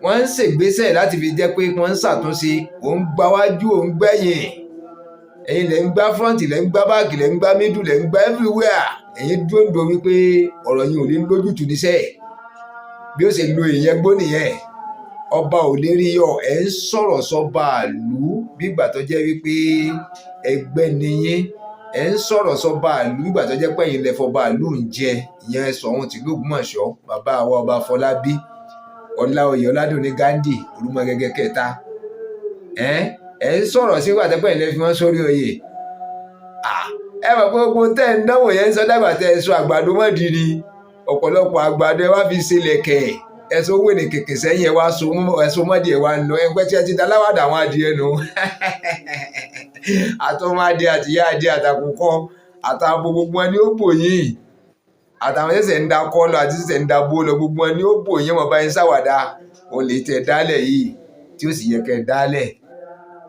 Speaker 1: wọ́n ń ṣègbésẹ̀ láti fi jẹ́ pé wọ́n ń ṣàtúnṣe, òun gbáwájú òun gbẹ̀yìn, ẹ̀yin lẹ́ ń gbá front, lẹ́ ń gbá back, lẹ́ ń gbá middle, lẹ́ ń gbá everywhere. ẹ̀yin dúró wípé ọ̀rọ̀ yìí ò lè lójútùú níṣẹ́, bí ó ṣe lo ìyẹn gbó nìyẹn. ọba ò lè rí yọ, ẹ̀ ń sọ̀rọ̀ sọ́ba àlú bí ìgbà tó jẹ́ wípé ẹgbẹ́ nìyẹn, ẹ̀ ń sọ̀rọ̀ sọ́ba àlú bí ìgbà tó jẹ́ pé ẹ̀yin lẹ fọba àlú ń jẹ. ìyẹn Ṣọ̀ún tìlú Ògbómọ̀ṣọ́, bàbá wa ọba Fọlábí Ọláoyè Ọládùnní Gándì Olúmọgẹ́gẹ́ kẹta. ẹ̀ ń sọ̀rọ̀ sí ìgbà tó pé ẹ̀yin lẹ fi wọ́n sórí oyè. ẹ mọ̀ pé gbogbo tẹ́ ń dánwò yẹn ń sọ dàgbà tẹ́ ẹ sọ àgbàdo mọ́dì ni, ọ̀pọ̀lọpọ̀ àgbàdo ẹ wá fi ṣe lẹ̀kẹ̀, ẹ sọ owó ní kèké sẹ́yìn, ẹ wá so mọ́dì ẹ wá ń lọ, ẹgbẹ́ tí ẹ ti da láwàdà àwọn adìẹ nu àtọmọ adìẹ àtìyá adìẹ àtàkùkọ àtàbò gbogbo wọn ni ó bò yín, àtàwọn ṣẹ̀ṣẹ̀ ń da kọ́ lọ àti ṣẹ̀ṣẹ̀ ń da bó lọ, gbogbo wọn ni ó bò yín, wọn bá yín ṣàwàdà. o lè tẹ dálẹ̀ yìí tí ó sì yẹ kẹ́ dálẹ̀.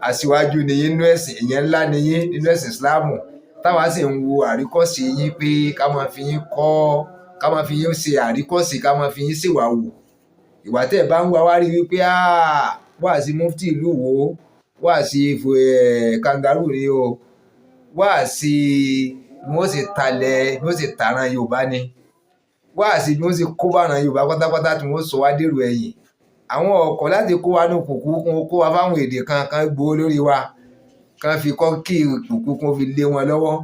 Speaker 1: aṣíwájú ni yín nínú ẹ̀sìn, ìyẹn ńlá ni yín nínú ẹ̀sìn Ìsìláàmù, táwa sì ń wo àríkọ́sí yín pé ká máa fi yín kọ́, ká máa fi yín ṣe àríkọ́sí, ká máa fi yín ṣèwàwù. ìwà tẹ́ bá ń wá rí wípé wáàsí mufti ìlú Ìwó wáàsí kangaroo ni o wáàsí bí wọ́n sì talẹ̀ bí wọ́n sì tàràn Yorùbá ni wáàsí bí wọ́n sì kó bàràn Yorùbá pátápátá tí wọ́n sọ wá dèrò ẹ̀yìn àwọn ọkọ̀ láti kó wa ní kùkú kó wa fáwọn èdè kan gbowó lórí wa kan fi kọ́ kí kùkú kan fi lé wọn lọ́wọ́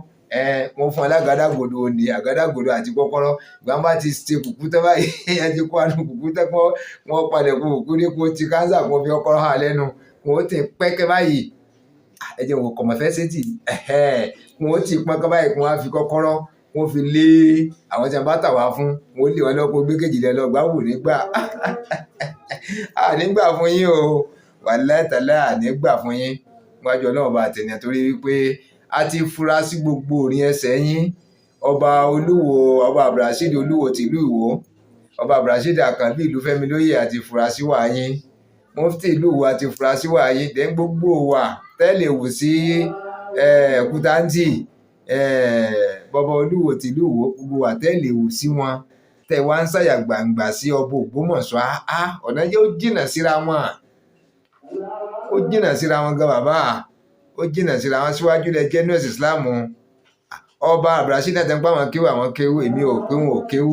Speaker 1: wọ́n fún alágàdàgodo ní àgádágodo àti kọ́kọ́rọ́ ìgbà wọn bá ti ṣe kùkú tán báyìí ẹ ti kó àánú kùkú tán kọ́ wọ́n palẹ̀ kó kùkú ní kó ti kánsà kó fi kọ́kọ́rọ́ hà lẹ́nu wọ́n ti pẹ́kẹ́ báyìí ẹ jẹ́ wọn kọ̀mọ̀ fẹ́ sétí wọ́n ti pọ́nkẹ́ báyìí kó wọ́n fi kọ́kọ́rọ́ wọ́n fi lé àwọn tí wọ́n bá tà wá fún wọ́n lé wọn lọ́kọ́ gbé kejì lẹ́ lọ gbá wò nígbà nígbà fún yín o wàláhì tàláhì nígbà fún yín wájú Ọlọ́run bá tẹ̀yàn torí wípé a ti fura sí gbogbo orin ẹsẹ̀ yín ọba Olúwo ọba Abdulrasheed Olúwo tìlú Ìwó ọba Abdulrasheed Àkànbí ìlú Fẹ́mi lóyè àti fura sí wà yín mufti ìlú Ìwó àti fura sí wà yín dẹ́ gbogbo wà tẹ́lẹ̀ wò sí Kútáǹtì bọba Olúwo tìlú Ìwó gbogbo wà tẹ́lẹ̀ wò sí wọn tẹ́ wá ń ṣàyà gbàǹgbà sí ọba Ògbómọ̀ṣọ́ ọ̀nà jẹ́ ó jìnnà síra wọn ó jìnnà síra wọn gan bàbá ó jìnnà síra wọn síwájú lẹ jẹ́ nọ́ọ̀sì Islam ọba Abdulrasheed náà tẹ́ ń pa àwọn kéwú èmi ò pé wọn ò kéwú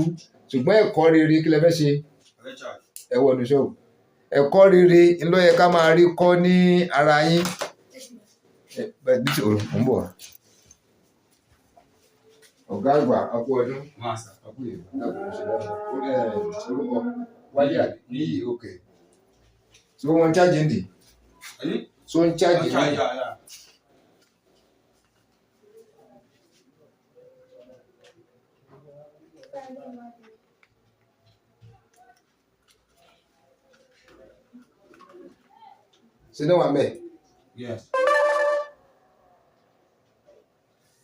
Speaker 1: ṣùgbọ́n ẹ̀kọ́ rere kí lẹ fẹ́ ṣe ẹ̀wọ̀ ọ̀nùṣọ́ ẹ̀kọ́ rere ló yẹ ká máa rí kọ́ ní ara yín ń bọ̀ ọ̀gá àgbà ọkọ̀ ọdún orúkọ wáyé níyì òkè tí wọ́n ń chájì ndì tí wọ́n ń chájì ní. Ṣé ní wà mẹ́? Yes.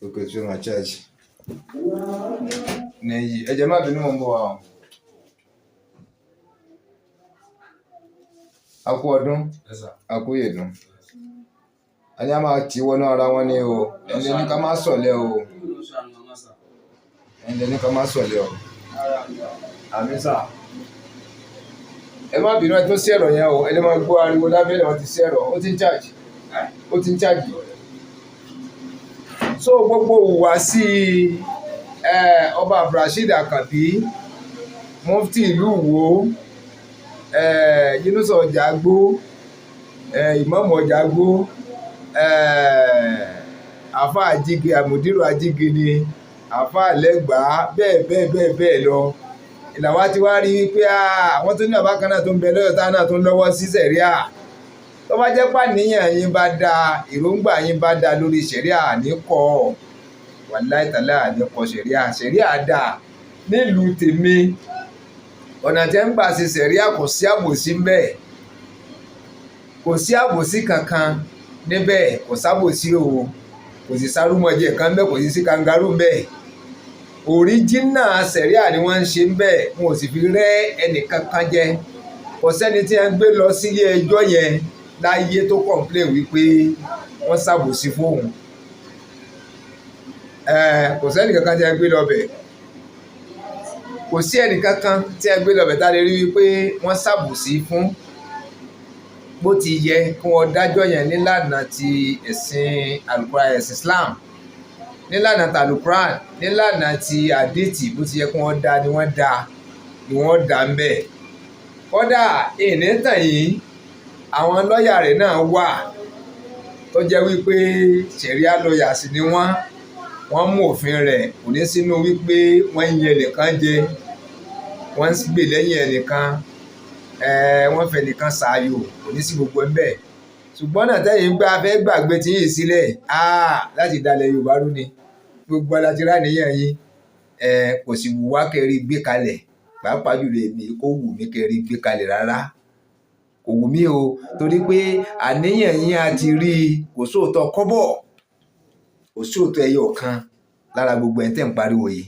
Speaker 1: Okay, tí wọ́n ń chájì. Níyì ẹ̀jẹ̀ má bínú mọ́ ń bọ̀ wá. Akú ọdún akú yèdùn a ní a máa tí wọnú ara wọn ní o ẹni ní ká má sọ̀lẹ̀ o ẹni ní ká má sọ̀lẹ̀ o àmísà ẹ má bínú ẹ tó sí ẹ̀rọ yẹn o ẹni máa gbọ́ ariwo lábẹ́lẹ̀ wọn ti sí ẹ̀rọ ó ti ń chájì so gbogbo wà sí ọba Abdulrasheed Àkànbí mufti ìlú Ìwó Yínúsà Ọ̀jàgbó ìmáàmù Ọ̀jàgbó àfà Àjígbe àmùdírò Àjígbe ni àfà Lẹ́gbàá bẹ́ẹ̀ lọ ìlàwá ti wá rí wípé àwọn tó ní àbákan náà tó ń bẹ lọ́yọ̀ táwọn náà tó ń lọ́wọ́ sí sẹ̀ríà tó bá jẹ́ pàníyàn yín bá da èròǹgbà yín bá da lórí sẹ̀ríà níkọ̀ wàláhì tàláhì níkọ̀ sẹ̀ríà dà nílùú tèmi ọ̀nà tẹ́ ń gbà ṣe sẹ̀ríà kò sí àbòsí ńbẹ̀ kò sí àbòsí kankan níbẹ̀ kò sábòsí o kò sí sárúmọjẹ kan ńbẹ̀ kò sí sí kangaroo ńbẹ̀ òríjínà sẹ̀ríà ni wọ́n ń ṣe ńbẹ̀ wọn ò sì fi rẹ́ ẹnìkankan jẹ kò sẹ́ni tí wọ́n gbé lọ sílé ẹjọ́ yẹn láyé tó complain wípé wọ́n sábòsí fóun kò sẹ́ni kankan tí wọ́n gbé lọ bẹ̀ kò sí ẹnìkankan tí ẹ gbé lọ́bẹ̀ tá a lè rí wípé wọ́n ṣàbòsí fún bó ti yẹ kí wọ́n dájọ́ yẹn nílànà ti ẹ̀sìn Al-Qur'an ẹ̀sìn Islam nílànà ti Al-Qur'an nílànà ti àdìtì bó ti yẹ kí wọ́n dá ni wọ́n dá ń bẹ̀. kódà ìní tàn yìí àwọn lọ́ọ̀yà rẹ̀ náà wà tó jẹ́ wípé ṣẹ̀ríà lọ́ọ̀yà sì ni wọ́n mú òfin rẹ̀ kò ní sínú wípé wọ́n ń yẹ nìkan jẹ wọ́n ń gbè lẹ́yìn ẹnìkan wọ́n fẹ́ nìkan ṣààyò kò ní sí gbogbo ẹ̀ bẹ́ẹ̀ ṣùgbọ́n náà tẹ́yìn gbá fẹ́ gbàgbé tí yìí sílẹ̀ láti dalẹ̀ Yorùbá rú ni gbogbo alátirá nìyẹn yín kò sì wù wá kẹrí gbé kalẹ̀ pàápàá jùlọ èmi kò wù mí kẹrí gbé kalẹ̀ rárá kò wù mí o torí pé àníyàn yín a ti rí kò sóòótọ́ kọ́bọ̀ òṣòótọ́ ẹyọ kan lára gbogbo ẹ̀ ń tẹ̀ ń pariwo yìí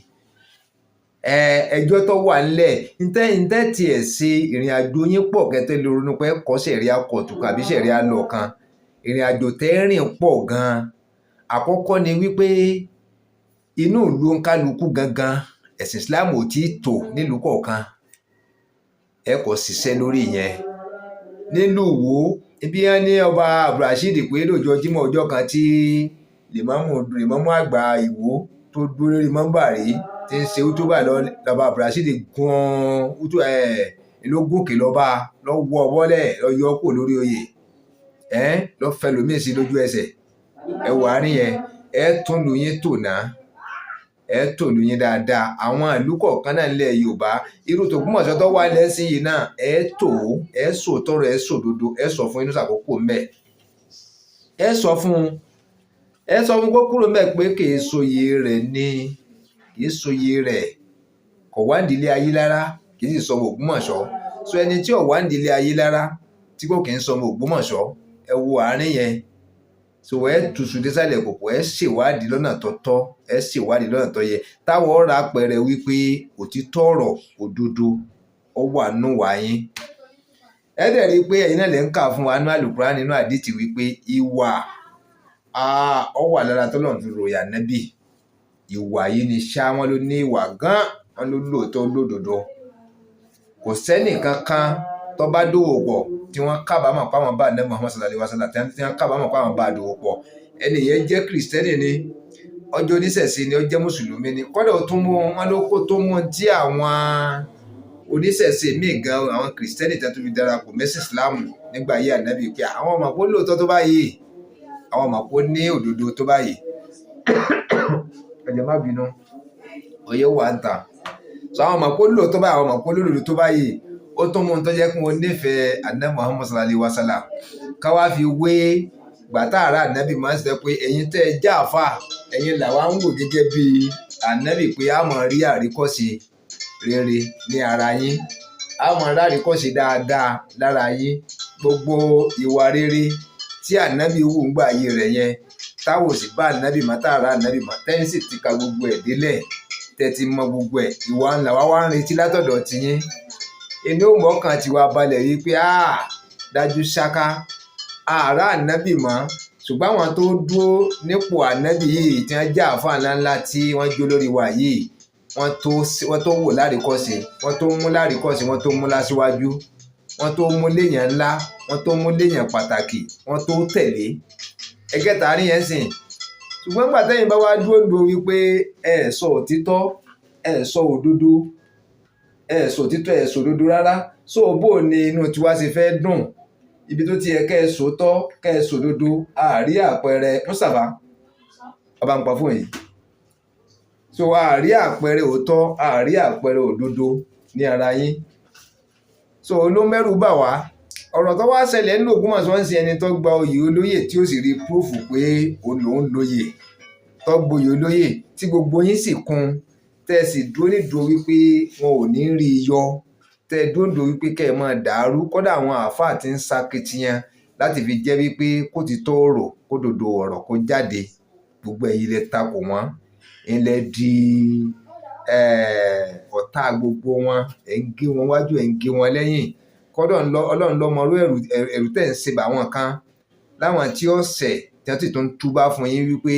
Speaker 1: ẹjọ́ tó wà nílẹ̀ ntẹ́ tiẹ̀ ṣe ìrìn àjò yín pọ̀ kẹ́tẹ́ lè ronú pé kọ́ sẹ̀ríà kọ̀tù àbí sẹ̀ríà lọ kan ìrìn àjò tẹ́ rìn pọ̀ gan-an àkọ́kọ́ ni wípé inú ìlú kálukú gangan ẹ̀sìn Islam ò tí ì tò nílùú kọ̀ọ̀kan ẹ kọ́ ṣiṣẹ́ lórí yẹn. Nílùú Ìwó ibi yẹn ní ọba Abdulrasheed pé lọ́jọ́ Jímọ̀ ọjọ́ kan tí lèmọ́mù àgbà Ìwó tó dúró lórí mọ́ńbàrí tí ń ṣe útúbà lọ́ba Abdulrasheed ló gòkè lọ́ba lọ́wọ́ bọ́lẹ̀ lọ́yọ́ kò lórí oyè lọ́ fẹ́ lómìn sí lójú ẹsẹ̀. Ẹ wà á nìyẹn ẹ tún lu yín tò náà ẹ tò lu yín dáadáa. Àwọn ìlú kọ̀ọ̀kan náà nílẹ̀ Yorùbá irú t'Ògbómọ̀ṣọ́ tó wà lẹ́sìn yìí náà ẹ tò ẹ sòtọrọ ẹ sòdodo ẹ sọ fún inú sàkókò mẹ́ ẹ sọ fún kó kúrò mẹ́ pé kì í soyè rẹ̀ ni kì í soyè rẹ̀ kò wá nídìílé ayé lára kì í sì sọmọ Ògbómọ̀ṣọ́. So ẹni tí ò wá nídìílé ayé lára tí kò kì í sọmọ Ògbómọ̀ṣọ́ ẹ wo àárín yẹn. So ẹ tùsù désàlẹ̀ kòkò ẹ ṣèwádìí lọ́nà tó tọ́ ẹ ṣèwádìí lọ́nà tó yẹ táwọn ọ̀rọ̀ àpẹẹrẹ wípé òtítọ́ ọ̀rọ̀ òdodo ó wà nù wáyé. Ẹ dẹ̀ rí i pé ẹ̀yin náà lè ń kà fún wa nínú Àlùkùránì nínú àdìtì wípé ìwà ó wà lára t'Ọlọ́run fi ròyìn Ànábì. Ìwà yìí ni ṣá wọn ló ní ìwà gan wọn ló lóòótọ́ lódodo. Kò sẹ́nì kankan tó bá dòwò pọ̀ tí wọ́n kábàámọ̀ páwọn bá Ànábì Muhammad sallallahu alaihi wasallam tí wọ́n kábàámọ̀ páwọn bá dòwò pọ̀. Ẹni yẹn jẹ́ kìrìsìtẹ́nì ni ọjọ́ oníṣẹ̀ṣe ni ó jẹ́ mùsùlùmí ni kọ́dọ̀ ó tún mú wọn ló kó tó mú tí àwọn oníṣẹ̀ṣe míì gan àwọn kìrìsìtẹ́nì tó tún fi darapọ̀ mẹ́sìn ìsìláàmù nígbà ayé Ànábì pé àwọn ọmọ kó lóòótọ́ tó báyìí àwọn ọmọ kó ní òdodo tó báyìí. Ẹ̀jẹ̀ má bínú ọyẹ́ wà ń ta. So àwọn ọmọ kó lóòótọ́ báyìí àwọn ọmọ kó lódodo tó báyìí ó tún mú un tó jẹ́ kí wọ́n nífẹ̀ẹ́ Ànábì Muhammad sallallahu alaihi wasallam ká wá fi wé gbàtà àrà Ànábì máa ń sọ pé ẹ̀yin tẹ́ ẹ já àfà ẹ̀yin làwa ń wò gẹ́gẹ́ bí Ànábì pé a máa rí àríkọ́ṣe rere ní ara yín a máa rí àríkọ́ṣe dáadáa lára yín. Gbogbo ìwà rere tí Ànábì wù ń gbà ayé rẹ̀ yẹn táwọn sì bá Ànábì má tààrà Ànábì má tẹ́yìn sì ti ka gbogbo ẹ̀ délẹ̀ tẹ́ ti mọ gbogbo ẹ̀ ìwà ńlá wá ń retí látọ̀dọ̀ tiyín. Inú mọ́kàn tiwa balẹ̀ wípé dájú ṣáká ààrá Ànábì mọ́ ṣùgbọ́n àwọn tó dúró nípò Ànábì yìí tí wọ́n jẹ́ àáfàá ńláńlá tí wọ́n jó lórí wa yìí wọ́n tó wò láríkọ́ṣe wọ́n tó mú láríkọ́ṣe wọ́n tó mú lásíwájú wọ́n tó mú léèyàn ńlá wọ́n tó mú léèyàn pàtàkì wọ́n tó tẹ̀lé ẹgẹ́ta rí yẹn sìn. Ṣùgbọ́n nígbà tẹ́yìn bá wá dúró ndo wípé ẹ sọ òtítọ́ ẹ sọ òdodo ẹ sọ òtítọ́ ẹ sọ òdodo rárá so bó ni inú tiwa ṣe fẹ́ dùn ibi tó ti yẹ kẹ́ ẹ sòótọ́ kẹ́ ẹ sòdodo àárí àpẹẹrẹ Mùsàfà ọba ń pa fún yìí. So àárí àpẹẹrẹ òótọ́ àárí àpẹẹrẹ òdodo ní ara yín. So ló mẹ́rù bà wá ọ̀rọ̀ tó wá ṣẹlẹ̀ nínú Ògbómọ̀ṣọ́ ń sin ẹni tó gba oyè olóyè tí ó sì rí púrúfù pé òun lòún lóyè tó gboyè olóyè tí gbogbo yín sì kún tẹ́ ẹ sì dúró nídùú wípé wọn ò ní rí i yọ tẹ́ ẹ dúró nídùú wípé kẹ́ ẹ máa dàrú kódà àwọn àáfàá ti ń sakitiyan láti fi jẹ́ wípé kó ti tó ọ̀rọ̀ kó dòdò ọ̀rọ̀ kó jáde gbogbo ẹ̀yin lẹ takò wọ́n ilẹ̀ di ọ̀tá gbogbo wọn ẹ̀ ń gé wọn wájú ẹ̀ ń gé wọn lẹ́yìn kọ́dọ̀ Ọlọ́run lọ́mọrú ẹ̀rù tẹ̀ ń ṣe báwọn kan láwọn tí ó ṣẹ̀ tí wọ́n sì tún túbá fún yín wípé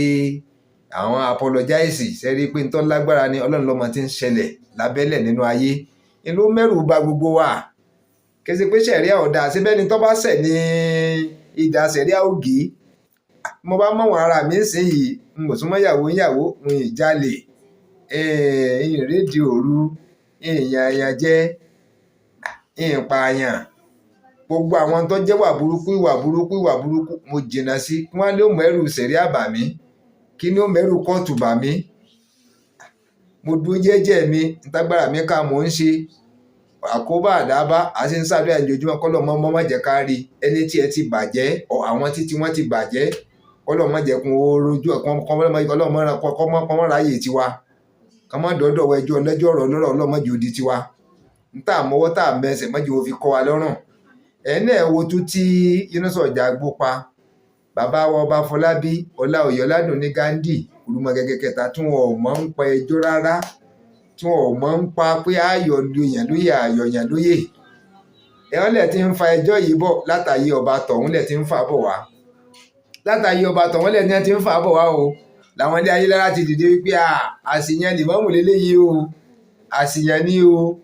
Speaker 1: àwọn apologize sẹ́rí pé nítorí lágbára ni Ọlọ́run lọ́mọ tí ń ṣẹlẹ̀ lábẹ́lẹ̀ nínú ayé ni ló mẹ́rù bà gbogbo wa kẹsì pé sẹ̀ríà ọ̀dà síbẹ́ni tó bá ṣẹ̀ ní ìdá sẹ̀ríà ògì mo bá mọ̀ wọn ara mi ń sìn yìí n kò súnmọ́ ìyàwó n ìjálè ìrédìí òru ìyàn jẹ́ ìpààyàn gbogbo àwọn tó jẹ́ ìwà burúkú mo jìnnà sí wọn ló mẹ́rù sẹ̀ríà bà mí kí ni ó mẹ́rù kóòtù bà mí mo dúró jẹ́jẹ́ mi ntágbára mi ká mò ń ṣe àkóbá àdábá àti ń ṣàdúrà ìjọjúmọ́ kọ́lọ̀ mọ́ má jẹ́ ká rí ẹni tí ẹ ti bàjẹ́ àwọn títí wọ́n ti bàjẹ́ kọ́lọ̀ má jẹ́ kún orójú kọ́mọ́ ráyè tiwa kọ́mọ́ dọ́dọ̀ wọ ẹjọ́ ọlẹ́jọ́ ọ̀rọ̀ lọ́rọ̀ ọlọ́mọdé odi tiwa nta mọ́wọ́ tá mẹsẹ̀ mọ́jú wo fi kọ́ wa lọ́rùn ẹ̀ẹ́nà ẹ̀wò tún tí Yínúsà Ọ̀jágbó pa bàbá wa ọba Fọlábí Ọláoyè Ọládùn ní Gándì Olúmọgẹgẹ kẹta tí wọn ò mọ̀ ń pa ẹjọ́ rárá tí wọn ò mọ̀ ń pa pé ayọ̀ lóyàn lóyè àyọ̀yàn lóyè ẹ̀wọ́n lẹ̀ ti ń fa ẹjọ́ yìí bọ̀ látàyè ọba tọ̀hún lẹ̀ ti ń fà bọ̀ wá látàyè ọba tọ̀hún lẹ̀ ti ń fà bọ̀ wá o làwọn ilé ayé lára ti dìde wípé àṣìyàn lìmọ́mù lélẹ́yìí o àṣìyàn ní o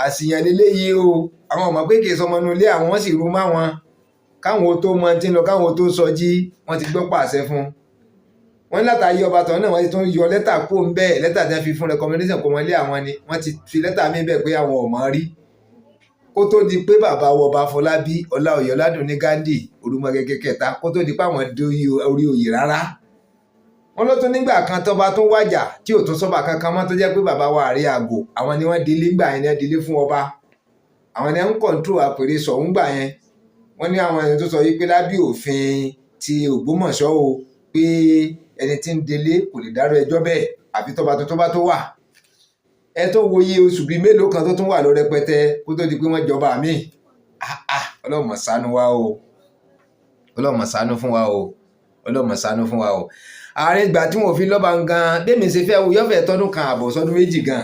Speaker 1: àṣìyàn lélẹ́yìí o àwọn ọmọ pé kì í sọmọ inú ilé àwọn wọ́n sì rú mọ́ wọn káwọn tó mọ tí ń lọ káwọn tó sọ jí wọ́n ti gbọ́ pàṣẹ fún wọ́n látàrí ọba tọ̀ náà wọ́n ti tún yọ lẹ́tà kó ń bẹ́ẹ̀ lẹ́tà tí wọ́n fi fún recommendation kó wọn lé àwọn ni wọ́n ti fi lẹ́tà mí bẹ́ẹ̀ pé àwọn ò mọ̀ rí kó tó di pé bàbá wọ ọba Afọlábí Ọláoyè Ọládùnní Gándì Olúmọgẹgẹ kẹta kó tó di pé àwọn dé orí oyè rárá wọ́n ló tún nígbà kan tọ́ba tún wájà tí ò tún sọ́ba kankan mọ́ tó jẹ́ pé bàbá wa àrí àgò àwọn ni wọ́n dilé ńgbà yẹn ní dilé fún ọba àwọn ni wọ́n ń kọ̀ǹtró àpèrè sọ̀hún gbà yẹn wọ́n ní àwọn ẹni tó sọ yìí pé lábí òfin ti Ògbómọ̀ṣọ́ o pé ẹni tí ń délé kò lè dárò ẹjọ́ bẹ́ẹ̀ àfi tọ́ba tó wà ẹ tó wòye oṣù bíi mélòó kan tó tún wà ló rẹpẹtẹ kó tó di pé wọ́n jọba míì ọlọ́mọ ṣàánú wa o ọlọ́mọ ṣàánú fún wa o ọlọ́mọ ṣàánú fún wa o ààrẹ ìgbà tí wọn fi lọ́ba gan bẹ́ẹ̀mi ṣe fẹ́ wo yọ́fẹ̀ẹ́ tọdún kan àbọ̀ sọdún méjì gan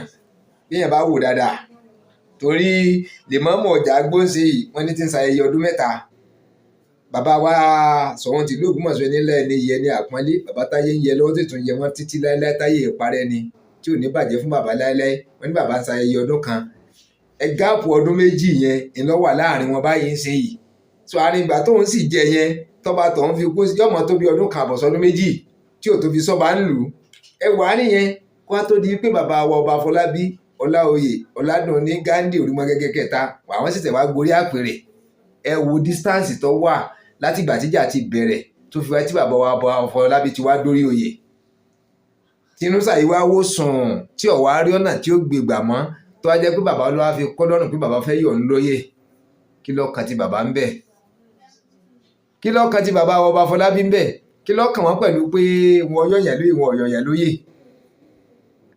Speaker 1: bíyẹn bá wò dáadáa torí Lèmọ́mù Ọjà Gbóǹṣe yìí wọ́n ní ti ń ṣayẹyẹ ọdún mẹ́ta bàbá wa Ṣọ̀ún tìlú Ògbómọ̀ṣọ́ nílẹ̀ ní yẹ ní àpọ́nlé bàbá táyé ń yẹ lọ́wọ́ tó tún yẹ wọ́n títí láéláé táyé ìparẹ́ ni tí ò ní bàjẹ́ fún bàbá láéláé wọ́n ní bàbá ń ṣayẹyẹ ọdún kan ẹ gáàpù ọdún méjì yẹn ìlọ́wà láàrin wọn báyìí ń ṣe yìí tó àárín ìgbà tóun sì jẹ yẹn tọ́ba tóun fi kú yọmọ tó bí ọdún kan àbọ̀ sọdún méjì tí ò tó fi sọ́ba ń lù ú ẹ wà á nìyẹn kó wá tó di pé bàbá wa ọba Afọlábí Ọláoyè Ọládùnní Gándì Olúmọgẹgẹ kẹta àwọn sì tẹ̀ wá gorí àpèrè ẹ wo distance tó wà láti ìgbà tíjà ti bẹ̀rẹ̀ tó fi wá tí bàbá wa ọba Afọlábí ti wá dórí oyè tinúsà yìí wá wó sùn tí ọ̀wá rí ọ̀nà tí ó gbégbà mọ́ tó wá jẹ́ pé bàbá olówó fi kọ́dọ̀nù pé bàbá fẹ́ yọ̀ ń lóyè kí lọ́kàn ti bàbá ń bẹ̀ kí lọ́kàn ti bàbá ọba Afọlábí ń bẹ̀ kí lọ́kàn wọn pẹ̀lú pé wọn yọ̀yàn lóyè wọn ọ̀yọ̀yàn lóyè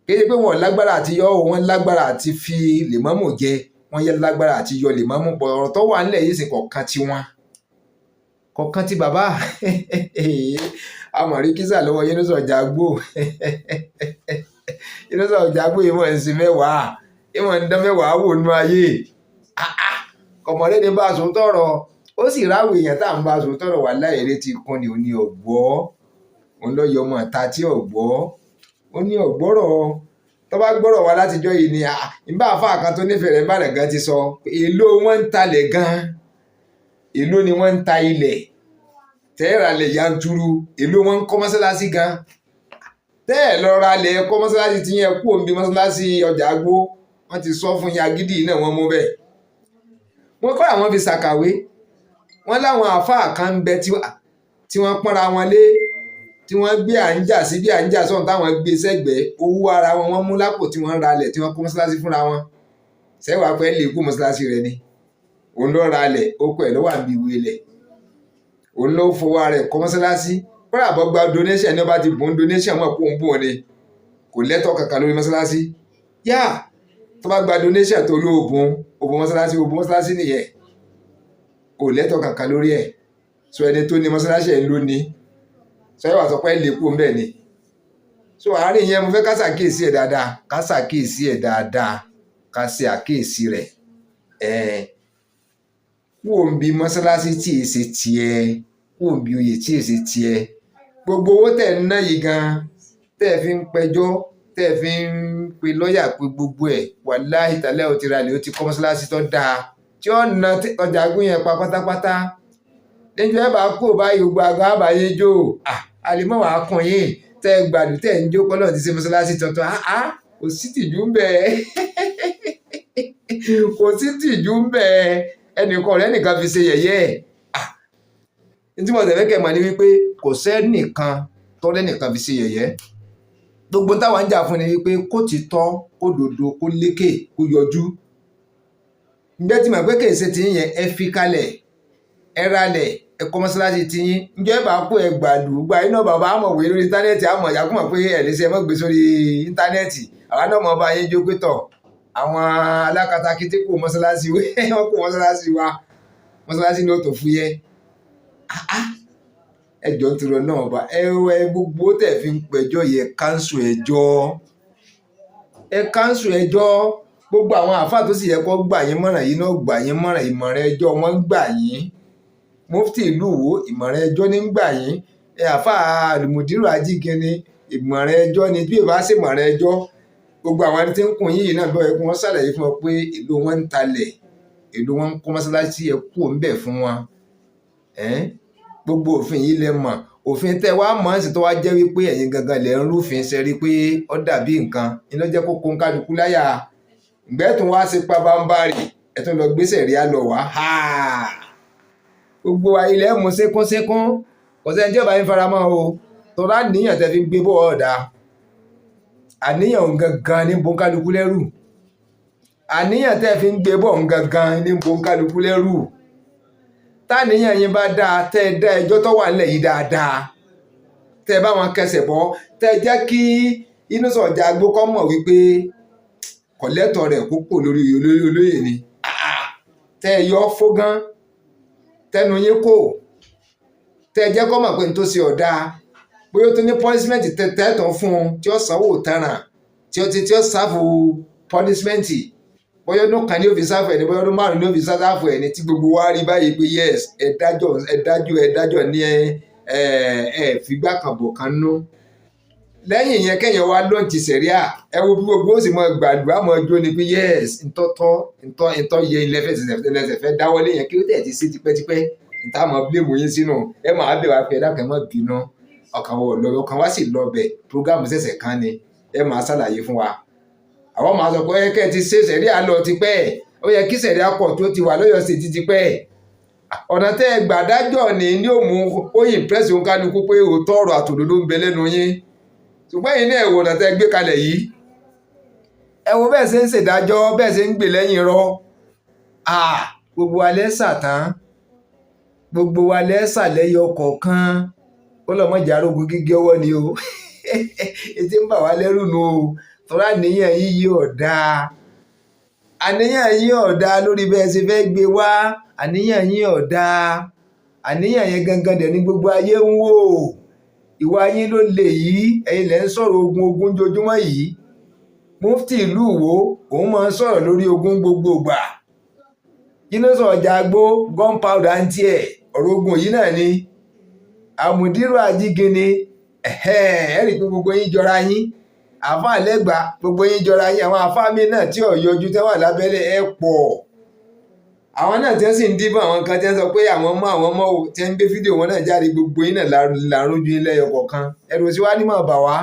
Speaker 1: kéde pé wọn lágbára àti yọ wọn lágbára àti fi Lèmọ́mù jẹ wọn yẹ lágbára àti yọ Lèmọ́mù pọ̀ ọ̀rọ̀ tó wà nílẹ̀ yìí sì kọ̀ọ̀kan ti wọn kọ̀ọ̀kan ti bàbá amọ̀rí kísà lọ́wọ́ Yínúṣà Ọ̀jàgbó Yínúṣà Ọ̀jàgbó yìí mọ̀ ń sin mẹ́wàá ìmọ̀ ń dán mẹ́wàá wò nú ayé kọ̀mọ̀lẹ́ni bá a sùn tọ̀rọ̀ ó sì ráwọ̀ èèyàn tá à ń bá a sùn tọ̀rọ̀ wà láìrè ti kún ni òní ọ̀gbọ́ òun lọ yọ ọmọ ta tí ọ̀gbọ́ ó ní ọ̀gbọ́rọ̀ tó bá gbọ́rọ̀ wá látijọ́ yìí ni ìbá àfáà kan tó nífẹ̀ẹ́ rẹ̀ bá rẹ̀ gan ti sọ èló wọ́n ń talẹ̀ gan èló ni wọ́n ń ta ilẹ̀ tẹ́ẹ̀rà lẹ̀ yanturu èló wọ́n ń kọ́ mọ́sálásí gan tẹ́ẹ̀ lọ ra lẹ̀ kọ́ mọ́sálásí ti yẹn kú òǹbí mọ́sálásí Ọ̀jàgbó wọ́n ti sọ fún yín agídí náà wọ́n mú bẹ́ẹ̀ wọ́n kọ́ àwọn fi ṣàkàwé wọ́n láwọn àfáà kan ń bẹ tí wọ́n pọ́nra wọn lé tí wọ́n gbé àǹjà sí bí àǹjà sọ̀rọ̀ táwọn gbé sẹ́gbẹ̀ẹ́ owó ara wọn wọ́n mú lápò tí wọ́n ra lẹ̀ tí wọ́n kọ́ mọ́sálásí fúnra wọn sẹ́wàá pẹ́ lè kó mọ́sálásí rẹ ni òun ló ra lẹ̀ oko ẹ̀ lọ́wọ́ àbí ìwé lẹ̀ òun ló fowó rẹ̀ kọ́ mọ́sálásí kọ́ra àbọ̀ gba donation ní ọba ti bùn donation mọ̀ kó ń bùn ni kò lẹ́tọ̀ kankan lórí mọ́sálásí yá tó bá gba donation tó lóògùn òbò mọ́sálásí nìyẹn kò lẹ́tọ̀ kankan lórí ẹ̀ sọ ẹni tó ní mọ́sálásí ẹ̀ ló ní sọ ẹ wà sọ pé lè kú ń bẹ̀ ni so àárín yẹn mo fẹ́ ká ṣàkíyèsí ẹ̀ dáadáa ká ṣe àkíyèsí rẹ̀ kú òǹbí mọ́sálásí tí èsì tiẹ̀ kú òǹbí oyè tí èsì tiẹ̀ gbogbo owó tẹ̀ ń ná yìí gan tẹ̀ fi ń pẹjọ́ tẹ̀ fi ń pe lọ́ọ̀yà pé gbogbo ẹ̀ wàláhì tálẹ́ ò ti ra lè ó ti kọ́ mọ́sálásí tó dáa tí ó na Ọ̀jàgbó yẹn pa pátápátá níjọ́ ẹ bá kú báyìí gbogbo àgbà àbáyé jó àlèmọ́ wàá kàn yín tẹ́ gbàdú tẹ́ ń jó kọ́lọ́ ti ṣe mọ́sálásí tuntun kò sí tìjú ń bẹ kò sí tìjú ń bẹ ẹnìkan rẹ nìkan fi ṣe yẹ̀yẹ́ ní tí mo tẹ̀lé kẹ́ mọ̀ ní wípé kò sẹ́nìkan tọ́lẹ́ nìkan fi ṣe yẹ̀yẹ́ gbogbo táwọn ń jà fún ni wípé kó ti tọ́ kó dòdò kó lékè kó yọjú ǹjẹ́ tí màá pé kèé ṣe ti yẹn ẹ fi kalẹ̀ ẹ ralẹ̀ ẹ kọ́ mọ́sálásí ti yín ǹjẹ́ bá kó ẹ gbàlù gba iná bàbá àmọ̀wé lórí íńtánẹ́ẹ̀tì àmọ̀ ìyá kó mọ̀ pé ẹ̀ lè ṣe ẹ mọ́ gbé sórí íńtánẹ́ẹ̀tì àwa náà mọ̀ bá yín jó pé tọ̀ àwọn alákatakítí kò mọ́sálásí wọ́n kò mọ́sálásí wa mọ́sálásí ní ó tó fúyẹ́ ẹjọ́ ń tirọ̀ náà bá ẹ gbogbo tẹ̀ fi ń pẹjọ́ yẹ káńsù ẹjọ́ gbogbo àwọn àáfàá tó sì yẹ kó gbà yín mọ̀ràn yìí náà gbà yín mọ̀ràn ìmọ̀ràn ẹjọ́ wọn gbà yín mufti ìlú Ìwó ìmọ̀ràn ẹjọ́ ní gbà yín àáfàá àlùmùdírù Ajígini ìmọ̀ràn ẹjọ́ ni bí ìbá sì mọ̀ràn ẹjọ́ gbogbo àwọn ẹni tí ń kùn yìí náà bọ́ ẹ kí wọ́n ṣàlàyé fún ọ pé èlò wọn ń talẹ̀, èlò wọn ń kọ́ mọ́sálásí ẹ kú ń bẹ̀ fún wọn. Gbogbo òfin yìí lẹ mọ̀, òfin tẹ wá mọ̀ sí tó wá jẹ́ wípé ẹ̀yin gangan lẹ̀ ń rúfin ṣe rí pé ó dàbí nǹkan iná jẹ́ kó kún kálukú láyà. Ìgbẹ́tùn wá sí pabambarì ẹ̀tún lọ gbéṣẹ̀ rí àlọ́ wá. Gbogbo ilẹ̀ mú sékúnsékún kò sẹ́ni tí ó bá yín faramọ́ o, tọ́lá níyàn tẹ́ fi ń gbé bọ́ ọ̀dà. Àníyàn gangan ní bọ́nkálukú lẹ́rù, àníyàn tẹ́ fi ń gbé bọ́ gangan ní bọ́nkálukú lẹ́rù. Táníyàn yín bá dáa tẹ́ dá ẹjọ́ tó wà nílẹ̀ yìí dáadáa, tẹ́ bá wọn kẹsẹ̀ bọ́, tẹ́ jẹ́ kí Innocent Jagbo kọ́ mọ̀ wípé kọ̀lẹ́tọ̀ rẹ̀ kókò lórí olóyè ni, tẹ́ yọ fógán tẹnu yín kò, tẹ́ jẹ́ kọ́ mọ̀ pé ní tó ṣe ọ̀dà, bóyá ó tún ní punishment tẹ́tàn fún un tí ó sanwó tàràn tí ó sáfù punishment, bóyá ọdún kan ní ó fi sáfù ẹni, bóyá ọdún márùn ní ó fi sáfù ẹni, tí gbogbo wa rí báyìí pé yes ẹ̀dájọ́ ní ẹ fìgbà kan bọ̀ kan nú. Lẹ́yìn ìyẹn kẹ́yìn wa lọ́ọ̀tì sẹ̀ríà, ẹ wo bí gbogbo ó sì mọ gbàdúrà mọ jó ni pé yes ntọ́ yẹ ilẹ̀ fẹ́ dáwọ́lé yẹn kí ó tẹ̀ ti sí tipẹ́tipẹ́ níta mọ bílẹ̀mù yín sínú ẹ máa bẹ̀ wá pé ẹ̀dá kan mọ́ bínú ọkàn wa sì lọ bẹ̀ prógámù ṣẹ̀ṣẹ̀ kan ni ẹ máa ṣàlàyé fún wa. Àwọn máa sọ pé ẹ kẹ́ ti ṣe sẹ̀ríà lọ tipẹ́, ó yẹ kí sẹ̀ríà pọ̀ tó ti wà lọ́yọ̀ sí tipẹ́. Ọ̀nà tẹ́ ẹ gbàdájọ́ ní òmù ó impress òǹkálukú pé òótọ́ ọ̀rọ̀ àtòdodo ń bẹ lẹ́nu yín, ṣùgbọ́n yìí ní ẹ̀wọ̀ ọ̀nà tẹ́ gbé kalẹ̀ yìí, ẹ wo bẹ́ẹ̀ ṣe ń ṣèdájọ́ bẹ́ẹ̀ ṣe ń gbè lẹ́yìn rọ. Gbogbo alẹ́ sàtán, gbogbo alẹ́ sàlẹ́yọ kọ̀ọ̀kan, ó lọ́mọ ìjà arógun gígé ọwọ́ ni o etí ń bà wá lẹ́rù nù o, tọ́lá àníyàn yìí ọ̀dà, àníyàn yìí ọ̀dà lórí bẹ́ẹ̀ ṣe fẹ́ gbé wá, àníyàn yìí ọ̀dà, àníyàn yẹn gangan dẹ̀ ní gbogbo ayé ń wò. Ìwà yín ló lè yìí, ẹ̀yin lẹ́ ń sọ̀rọ̀ ogun jojúmọ́ yìí. Mufti ìlú Ìwó òun máa ń sọ̀rọ̀ lórí ogun gbogbo ìgbà. Innocent Jagbo gunpowder ń tiẹ̀ ọ̀rọ̀ ogun yìí náà ni. Àmùdírò Ajígini ẹ̀rí pé gbogbo yín jọra yín. Àfáà Lẹ́gbà gbogbo yín jọra yín. Àwọn àfáà mi náà tí ò yọjú tẹ́wà lábẹ́lẹ̀ ẹ̀ pọ̀. Àwọn náà tí wọ́n sì ń dìbò àwọn kan tí wọ́n sọ pé àwọn ọmọ o tí wọ́n ń gbé fídíò wọn náà jáde, gbogbo yín náà làrún ju ilé ẹyọ kọ̀ọ̀kan. Ẹ̀rù sí wa ní mọ̀ bà wá.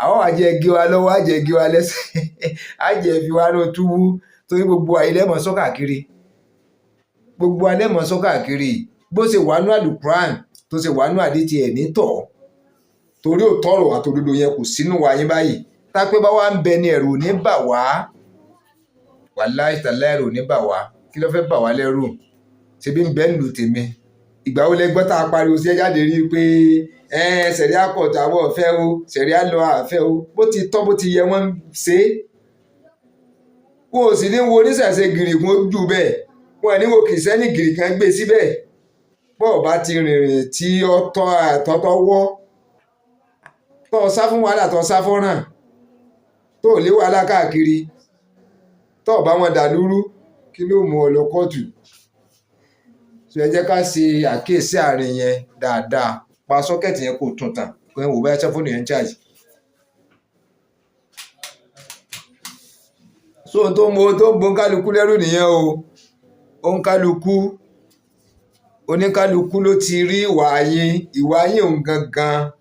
Speaker 1: Àwọn àjẹ gé wa lọ́wọ́, àjẹ gé wa lẹ́sẹ̀, àjẹ fi wa ní túbú torí gbogbo àìlẹ́mọ̀ sọ́kàkiri. Gbogbo alẹ́mọ̀ sọ́kàkiri bó ṣe wà nú àlùkùrán tó ṣe wà nú àdìtì ẹ̀ nítọ̀. Torí òtọ́rọ̀ àtòdodo yẹn kò sínú wa yín báyìí. Tápé bá wá ń bẹ ní ẹ̀rù ní bà wá. Wàláhì tàláhì ẹ̀rù ní bà wá. Kí ló fẹ́ bà wá lẹ́rù? Ṣebí ń bẹ nílùú tèmi. Ìgbà wo lẹ gbọ́ tá a pariwo sí ẹ jáde rí pé sẹ̀ríà kọ̀ọ̀tù àwọn ọ̀fẹ́ o, sẹ̀ríà lọ àfẹ́ o, bó ti tọ́ bó ti yẹ wọ́n ń ṣe. Wọn ò sì ní wo oníṣẹ̀ṣe gìrìkún ojú bẹ́ẹ̀, wọn ò ní wo kìrìsẹ́nì gìrìkan gbé síbẹ̀. Bọ́ọ̀ bá ti rìnrìn tí ọtọ́ àtọ́tọ́ wọ́, tó sá fún wàhálà tó sá fọ́nrán, tó lé wàhálà káàkiri, tó bá wọn dà lúrú, kí ló mú ọ lọ kóòtù? So ẹ jẹ́ ká ṣe àkíyèsí àárín yẹn dáadáa, pa sọ́kẹ̀tì yẹn kò tún tàn pé wò bá ẹsẹ̀ fóònù yẹn ń charge. So tó ń bo kálukú lẹ́rù nìyẹn o. Oníkálukú ló ti rí ìwà yín òun gangan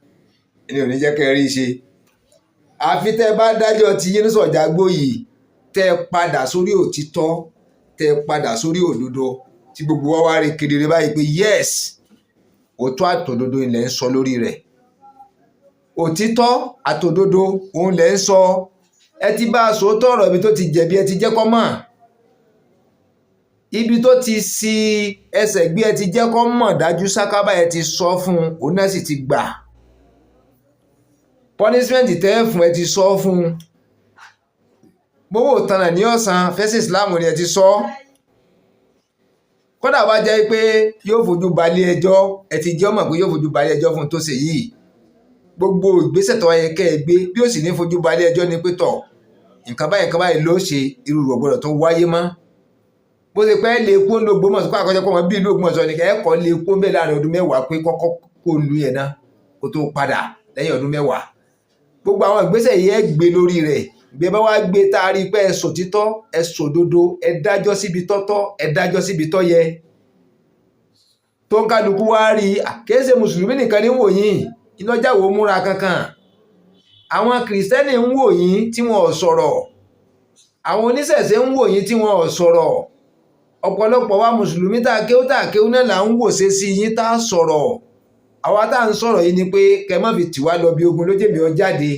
Speaker 1: ni ò ní jẹ́ kẹ́ rí ṣe. Àfi tẹ́ bá dájọ́ ti Innocent Jagbo yìí, tẹ́ padà sórí òtítọ́, tẹ́ padà sórí òdodo, tí gbogbo wa wá rí kedere báyìí pé yes, òótọ́ àtòdodo ilẹ̀ ń sọ lórí rẹ̀. Òtítọ́ àtòdodo òun lẹ̀ ń sọ. Ẹ ti bá a sòótọ́ ọ̀rọ̀ ibi tó ti jẹ̀bi ẹ ti jẹ́ kó mọ̀. Ibi tó ti si ẹsẹ̀ gbé ẹ ti jẹ́ kó mọ̀ dájú sákábà ẹ ti sọ fún un, òun náà sì ti gbà. Punishment tẹ́ fún ẹ ti sọ fún un. Gbówó ìtanà ní ọ̀sán fẹ́sìn Islam ni ẹ ti sọ. Kódà bá jẹ́ pé yóò fojú balẹ̀ ẹjọ́, ẹ ti jẹ́ mọ̀ pé yóò fojú balẹ̀ ẹjọ́ fún tó ṣe yìí. Gbogbo ìgbésẹ̀ tó yẹ kẹ́ ẹ gbé bí ó sì ní fojú balẹ̀ ẹjọ́ ni pé tọ̀ nǹkan báyìí ló ṣe, irú rẹ̀ gbọ́dọ̀ tó wáyé mọ́. Bó ṣe pé lè kó ní Ògbómọ̀ṣọ́ kó àkọ́jọ́ pọ̀ mọ́ bí ìlú Ògbómọ̀ṣọ́ ni kẹ́ẹ̀kọ́ lè kó ń bẹ̀ láàrin ọdún 10 pé kọ́kọ́ kó lu yẹn náà kó tó padà lẹ́yìn ọdún 10. Gbogbo àwọn ìgbésẹ̀ yìí ẹ gbé lórí rẹ̀ bí ẹ bá wá gbé tá a rí pé ẹ sòtítọ́ ẹ sòdodo ẹ dájọ́ síbi tọ́tọ́ ẹ dájọ́ síbi tọ́ yẹ tó ń kálukú wá rí kìí ṣe mùsùlùmí nìkan ní wò yín ìlọ́jà wo múra kankan àwọn kìrìsìtẹ́nì ń wò yín tí wọn ò sọ̀rọ̀ àwọn oníṣẹ̀ṣe ń wò yín tí wọn ò sọ̀rọ̀ ọ̀pọ̀lọpọ̀ wa mùsùlùmí tá a kéwú náà là ń wò ṣe sí yín tá a sọ̀rọ̀ àwa tá à ń sọ̀rọ̀ yìí ni pé kẹ má fi tì wá lọ bí ogun ló jèmi ọ jáde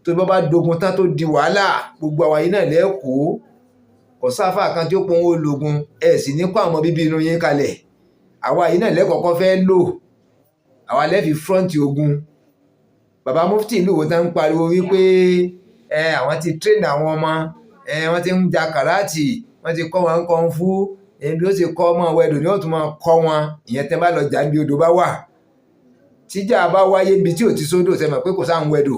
Speaker 1: tó bá bá dogun tán tó di wàhálà gbogbo àwa yìí náà lẹ́kọ̀ọ́ kò sáfà kan tí ó pọn owó lógun ẹ̀ sì ní kó àwọn bíbí inú yín kalẹ̀ àwa yìí náà lẹ́kọ̀ọ́kọ́ fẹ́ lò àwa lẹ́fi front ogun bàbá mufti ìlú wo tán ń pariwo wípé àwọn ti train àwọn ọmọ wọ́n ti ń ja kàràtì wọ́n ti kọ́ wọn ń kọ́ ń fú bí ó ṣe kọ́ ọmọ wẹ́dò ni ó tún máa kọ́ wọn ìyẹn tẹ́ bá lọ jà níbi odò bá wà tíjà bá wáyé ibi tí ò ti sódò ṣe mọ̀ pé kò sáà ń wẹ́dò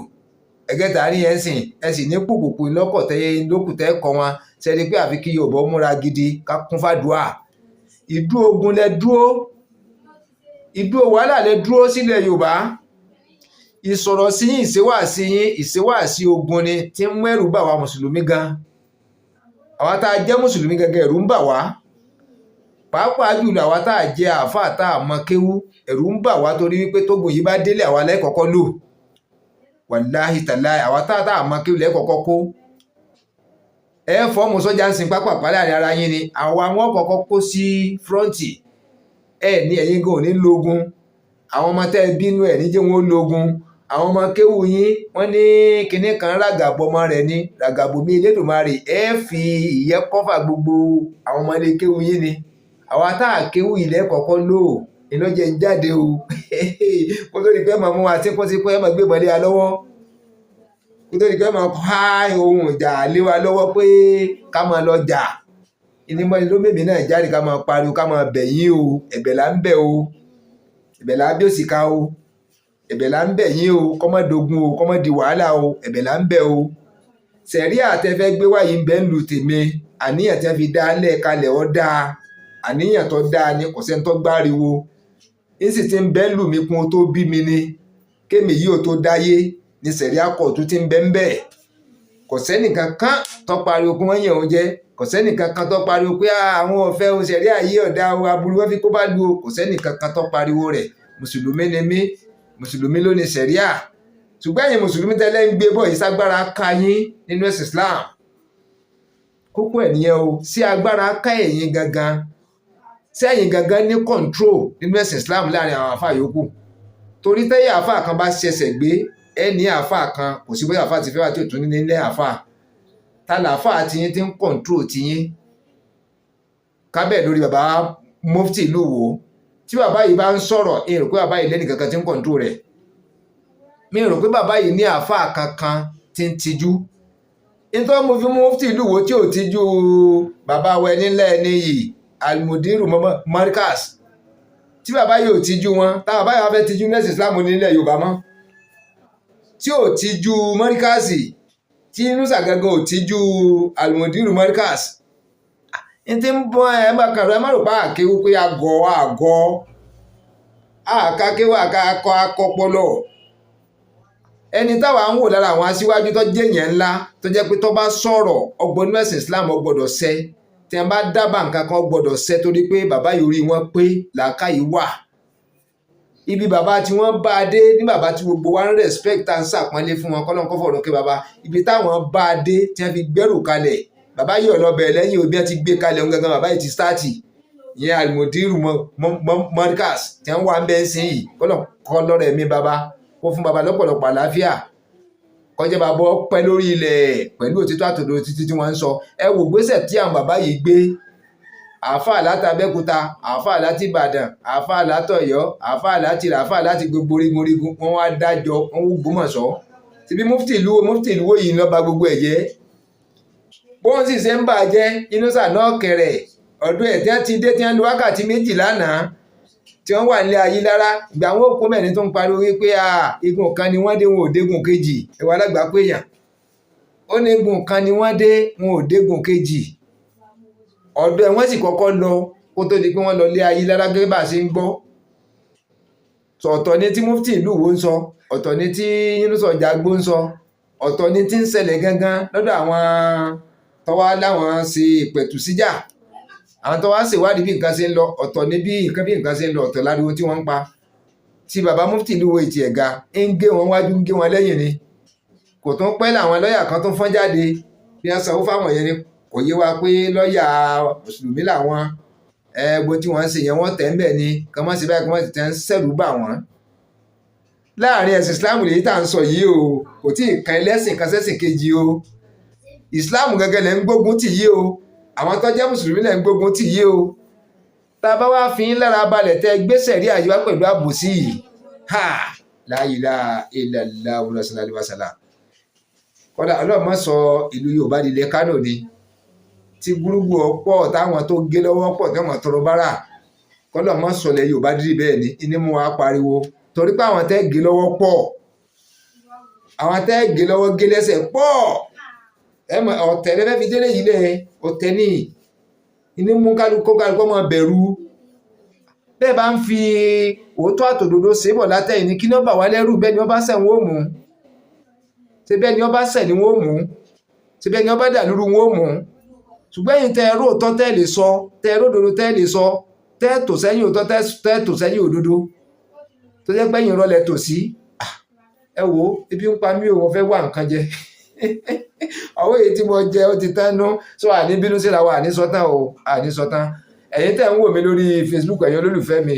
Speaker 1: ẹgẹ́ta rí ẹ sì ní pòpòpò lókùtẹ́ kọ́ wọn ṣẹ́ni pé àfi kí Yorùbá múra gidi ká kún fàdúà ìdú ogun lẹ dúró ìdú wàhálà lẹ dúró sílẹ̀ Yorùbá ìsọ̀rọ̀ sí yín ìṣèwàsí ogun ni tí ń mú ẹ̀rù bà wá mùsùlùmí gan àwa tá a jẹ́ mùsùlùmí gẹ́gẹ́ ẹ̀rù ń bà wá pàápàá jùlọ àwa tá a jẹ́ àáfàá tá a mọ kéwú ẹ̀rù ń bà wá torí wípé tógun yìí bá délé àwa lẹ́kọ̀ọ́kọ́ lò wàláhì tàláì àwa tá a mọ kéwú lẹ́kọ̀ọ́kọ́ kó ẹ fọ́ọ̀mù sọ́jà ń sin pápá láàrin ara yín ni àwa wọn kọ́kọ́ kó sí fúrọ́ǹtì ní ẹ̀yin gan ò ní lógun àwọn ọmọ tẹ́ ẹ bínú ẹ̀ níjẹ́ wọn ó lógun àwọn ọmọ kéwù yín wọ́n ní kinní kan ràgàbọ̀ ọmọ rẹ̀ ní ràgàbọ̀ mi Elédùmarè ẹ fi ìyẹ́ kọ́fà gbogbo àwọn ọmọ ilé kéwù yín ni àwa tá a kéwù ilẹ̀ kọ̀ọ̀kan lò iná jẹ́ ń jáde o kó tó di pé màá mú wa tíkọ́ ẹ máa gbé mọ́lẹ́ wa lọ́wọ́ kó tó di pé máa pa ohun ìjà lé wa lọ́wọ́ pé ká máa lọ jà ìnímọ̀ ló mèmí náà jáde ká máa pariwo ká máa bẹ̀ yín o ẹ̀bẹ̀ là ń bẹ̀ o ẹ̀bẹ̀ là ń bí òsì ká o ẹ̀bẹ̀ là ń bẹ̀ yín o kọ́mọ́ dogun o kọ́mọ́ di wàhálà o ẹ̀bẹ̀ là ń bẹ̀ o sẹ̀rí àtẹ́fẹ́ gbé wáyé ń bẹ́ ń lu tèmi àníyàn tí wọ́n fi dá lẹ̀ kalẹ̀ ọ́ dáa àníyàn tó dáa ni kò sẹ́ni tó gbáriwo ń sì ti ń bẹ́ ń lù mí kún tó bí mi ni kémi yìí ò tó dáyé ní sẹ̀rí àkọ́tún ti ń bẹ́ ń bẹ́ẹ̀ kò sẹ́nìkan kan tó pariwo kí wọ́n yàn ó jẹ́ kò sẹ́nìkan kan tó pariwo pé àwọn ọ̀fẹ́ òṣèré ayé ọ̀dà aburú wọn fi kó bá lu o kò sẹ́nìkan kan tó pariwo rẹ̀ mùsùlùmí ni mí mùsùlùmí ló ní sẹ̀ríà ṣùgbọ́n ẹ̀yin mùsùlùmí tẹ́lẹ̀ ń gbé bọ̀ ìsagbára ká yín nínú ẹ̀sìn Islam kókó ẹ̀ nìyẹn o sí agbára ká ẹ̀yin gangan sí ẹ̀yin gangan ní control nínú ẹ̀sìn Islam láàrin àwọn àfáà yòókù torí tẹ́yẹ àfáà kan bá ṣẹ̀ṣẹ̀ gbé ẹni àfáà kan kò sí bóyá àfáà ti fẹ́ wá tí ò tún ní nílẹ̀ àfáà tàlàfà tiyín tí ń kọ̀ǹtró tiyín kábẹ̀ lórí bàbá mufti ìlú Ìwó tí bàbá yìí bá ń sọ̀rọ̀ mi rò pé bàbá yìí lẹ́nì kankan tí ń kọ̀ǹtró rẹ̀ mi rò pé bàbá yìí ní àáfàá kankan tí ń tijú nítorí mo fi mufti ìlú Ìwó tí ò tijú bàbá wa nílẹ̀ níyì almudiru Markaz tí bàbá yìí ò tijú wọn tá bàbá yìí wá fẹ́ tijú nẹ́sì Islam nílẹ̀ Yorùbá mọ́ tí ò tijú Markaz tí nusa gangan ò tíjú almudiru Markaz ní tí ń bọ́ ẹ má kàrọ ẹ má rò pa àkéwú pé àgọ́ àkákéwú akọpọlọ ẹni táwa ń wò lára àwọn aṣíwájú tó jẹ́ yẹn ńlá tó jẹ́ pé tó bá sọ̀rọ̀ ọgbọ́n ní ẹ̀sìn Islam ọgbọ́dọ̀ ṣẹ tí wọ́n bá dábàá nǹkan kan ọgbọ́dọ̀ ṣẹ torí pé bàbá yìí orí wọn pé làákàyè wà ibi bàbá tí wọ́n bá a dé ní bàbá tí gbogbo wa ń respect tá ń sàpọ́nlé fún wọn kọ́lọ́n kọ́fọ̀ lókè bàbá ibi táwọn bá a dé tí wọ́n fi gbẹ́rù kalẹ̀ bàbá yìí ọlọ́bẹ̀ lẹ́yìn òbí wọn ti gbé kalẹ̀ ohun gangan bàbá yìí ti stáàtì ìyẹn almudiru Markaz tí wọ́n wà ń bẹ́ ń sìn yìí kọ́lọ́n kọ́ lọ́rẹ̀ mi bàbá kó fún bàbá lọ́pọ̀lọpọ̀ àlàáfíà kọjá bàbá pẹ́ lórí ilẹ̀ pẹ̀lú òtítọ́ àtòdò títí tí wọ́n ń sọ ẹ wò gbèsè tí àwọn bàbá yìí gbé àáfàá láti Abẹ́òkúta àáfàá láti Ìbàdàn àáfàá látọ̀yọ́ àáfàá láti àáfàá láti gbogbo orígun wọn wá dájọ́ wọn wú Ògbómọ̀ṣọ́ síbi mufti ìlú yìí ń lọ́ba gbogbo ẹ̀ jẹ́ bóun sì ṣe ń bàjẹ́ inú sànà kẹrẹ̀ ọdún ẹ̀ tí wọ́n ti dé tí wọ́n lu wákàtí méjì lánàá tí wọ́n wà nílé ayé lára ìgbà wọn ò kó mẹ́rin tó ń pariwo wípé igun kan ni wọ́n dé wọn ò dégun kejì ẹ̀wọ̀n alágbà péyàn ó ní igun kan ni wọ́n dé wọn ò dégun kejì ọ̀dọ̀ ẹ̀ wọ́n sì kọ́kọ́ lọ kó tó di pé wọ́n lọ lé ayé lára gẹ́gẹ́ bá a ṣe ń gbọ́ ọ̀tọ̀ ni tí mufti ìlú Ìwó ń sọ ọ̀tọ̀ ni tí Yínúsà Ọ̀jágbó ń sọ ọ̀tọ̀ ni tí ń ṣẹlẹ̀ gangan lọ́dọ̀ àwọn tọ́wá láwọn ṣe ìpẹ̀tù síjà, àwọn tọ́wá ṣèwádìí bí nǹkan ṣe ń lọ, ọ̀tọ̀ ni bí nǹkan ṣe ń lọ, ọ̀tọ̀ láriwo tí wọ́n ń pa. Tí bàbá mufti ìlú wo ìtì ẹ̀ga ń gé wọn wájú ń gé wọn lẹ́yìn ni, kò tún pẹ́ làwọn lọ́ọ̀yà kan tó fọ́n jáde bí wọ́n sanwó fáwọn yẹn ni, kò yé wa pé lọ́ọ̀yà mùsùlùmí làwọn ẹgbẹ́ tí wọ́n ń ṣe yẹn wọ́n tẹ̀ ń bẹ̀ ni kàn má ṣe báyìí kàn má ṣe tẹ̀ ń ṣẹ̀rù bà wọ́n. Láàrin ẹ̀sìn Islam lèyí tá à ń sọ yìí o, kò tí ì kan ẹlẹ́sìn kan sẹ́sìn kejì o. Islam gẹ́gẹ́ lẹ́ ń gbógun tì yìí o, àwọn tó jẹ́ mùsùlùmí lẹ́ ń gbógun tì yìí o. Tá a bá wá fi ń lára balẹ̀ tẹ́ gbéṣẹ̀ rí àyíwá pẹ̀lú àbòsí yìí, la ilaha illallah sallallahu alaihi wasallam. Kódà Ọlọ́run má sọ ìlú Yorùbá di ilẹ̀ Kánò ni, tí gúrúgbù ọ̀pọ̀ táwọn tó gé lọ́wọ́ pọ̀ táwọn tọrọ bárà, kọ́lọ̀ má sọ ilẹ̀ Yorùbá dídì bẹ́ẹ̀ ni, inú mú wa pariwo torí pé àwọn tẹ́ gé lọ́wọ́ pọ̀, àwọn tẹ́ gé lọ́wọ́ gé lẹ́sẹ̀ pọ̀, ọ̀tẹ̀ lẹ́fẹ́ fi délé yìí lẹ̀, ọ̀tẹ̀ ní inú mú kálukọ́ máa bẹ̀rù. Bẹ́ẹ̀ bá ń fi òótọ́ àtòdodo sébọ̀ látẹ̀yìn ní kí ní ó bà wá lẹ́rù, bẹ́ẹ̀ ni wọ́n bá ṣẹ̀ wọ́n ó mú, ṣe bẹ́ẹ̀ ni wọ́n bá ṣẹ̀ ni wọ́n ó mú, ṣe bẹ́ẹ̀ ni wọ́n bá dà lúrú wọ́n ó mú. Ṣùgbọ́n ẹ̀yin tẹ́ ẹrú òótọ́ tẹ́ lè sọ, tẹ́ ẹrú òdodo tẹ́ lè sọ, tẹ́ tò sẹ́yìn òótọ́ tẹ́ tò sẹ́yìn òdodo, tó jẹ́ pẹ́yìn rọlẹ̀ tò sí. Ẹ wo ebi ń pa mí o, wọ́n fẹ́ wá nǹkan jẹ ọwọ́ èyí tí mo jẹ ó ti tán nú, sọ àní bínú síra wa, àní sọtán o, àní sọtán. Ẹ̀yin tẹ́ ń wò mí lórí Facebook, ẹ̀yin olólùfẹ́ mi,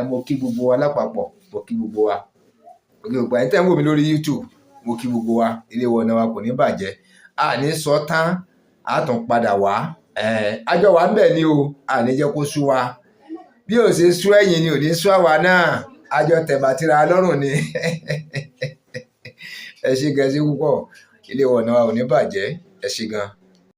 Speaker 1: mo kí gbogbo wa lápapọ̀, mo kí gbogbo wa, ẹ̀yin tẹ́ ń wò mí lórí YouTube, mo kí gbogbo wa, ilé wọ̀nà wa kò ní bàjẹ́, àní sọtán, àtún padà wá, àjọ wa ń bẹ̀ ni o, àní jẹ́ kó sú wa, bí ò ṣe sú ẹ̀yin ni ò ní sú àwa náà, àjọ tẹ̀bàtìrà lọ́rùn ni ẹ ṣé gan, ẹ ṣé púpọ̀, ilé wọ̀nà wa ò ní bàjẹ́, ẹ ṣé gan.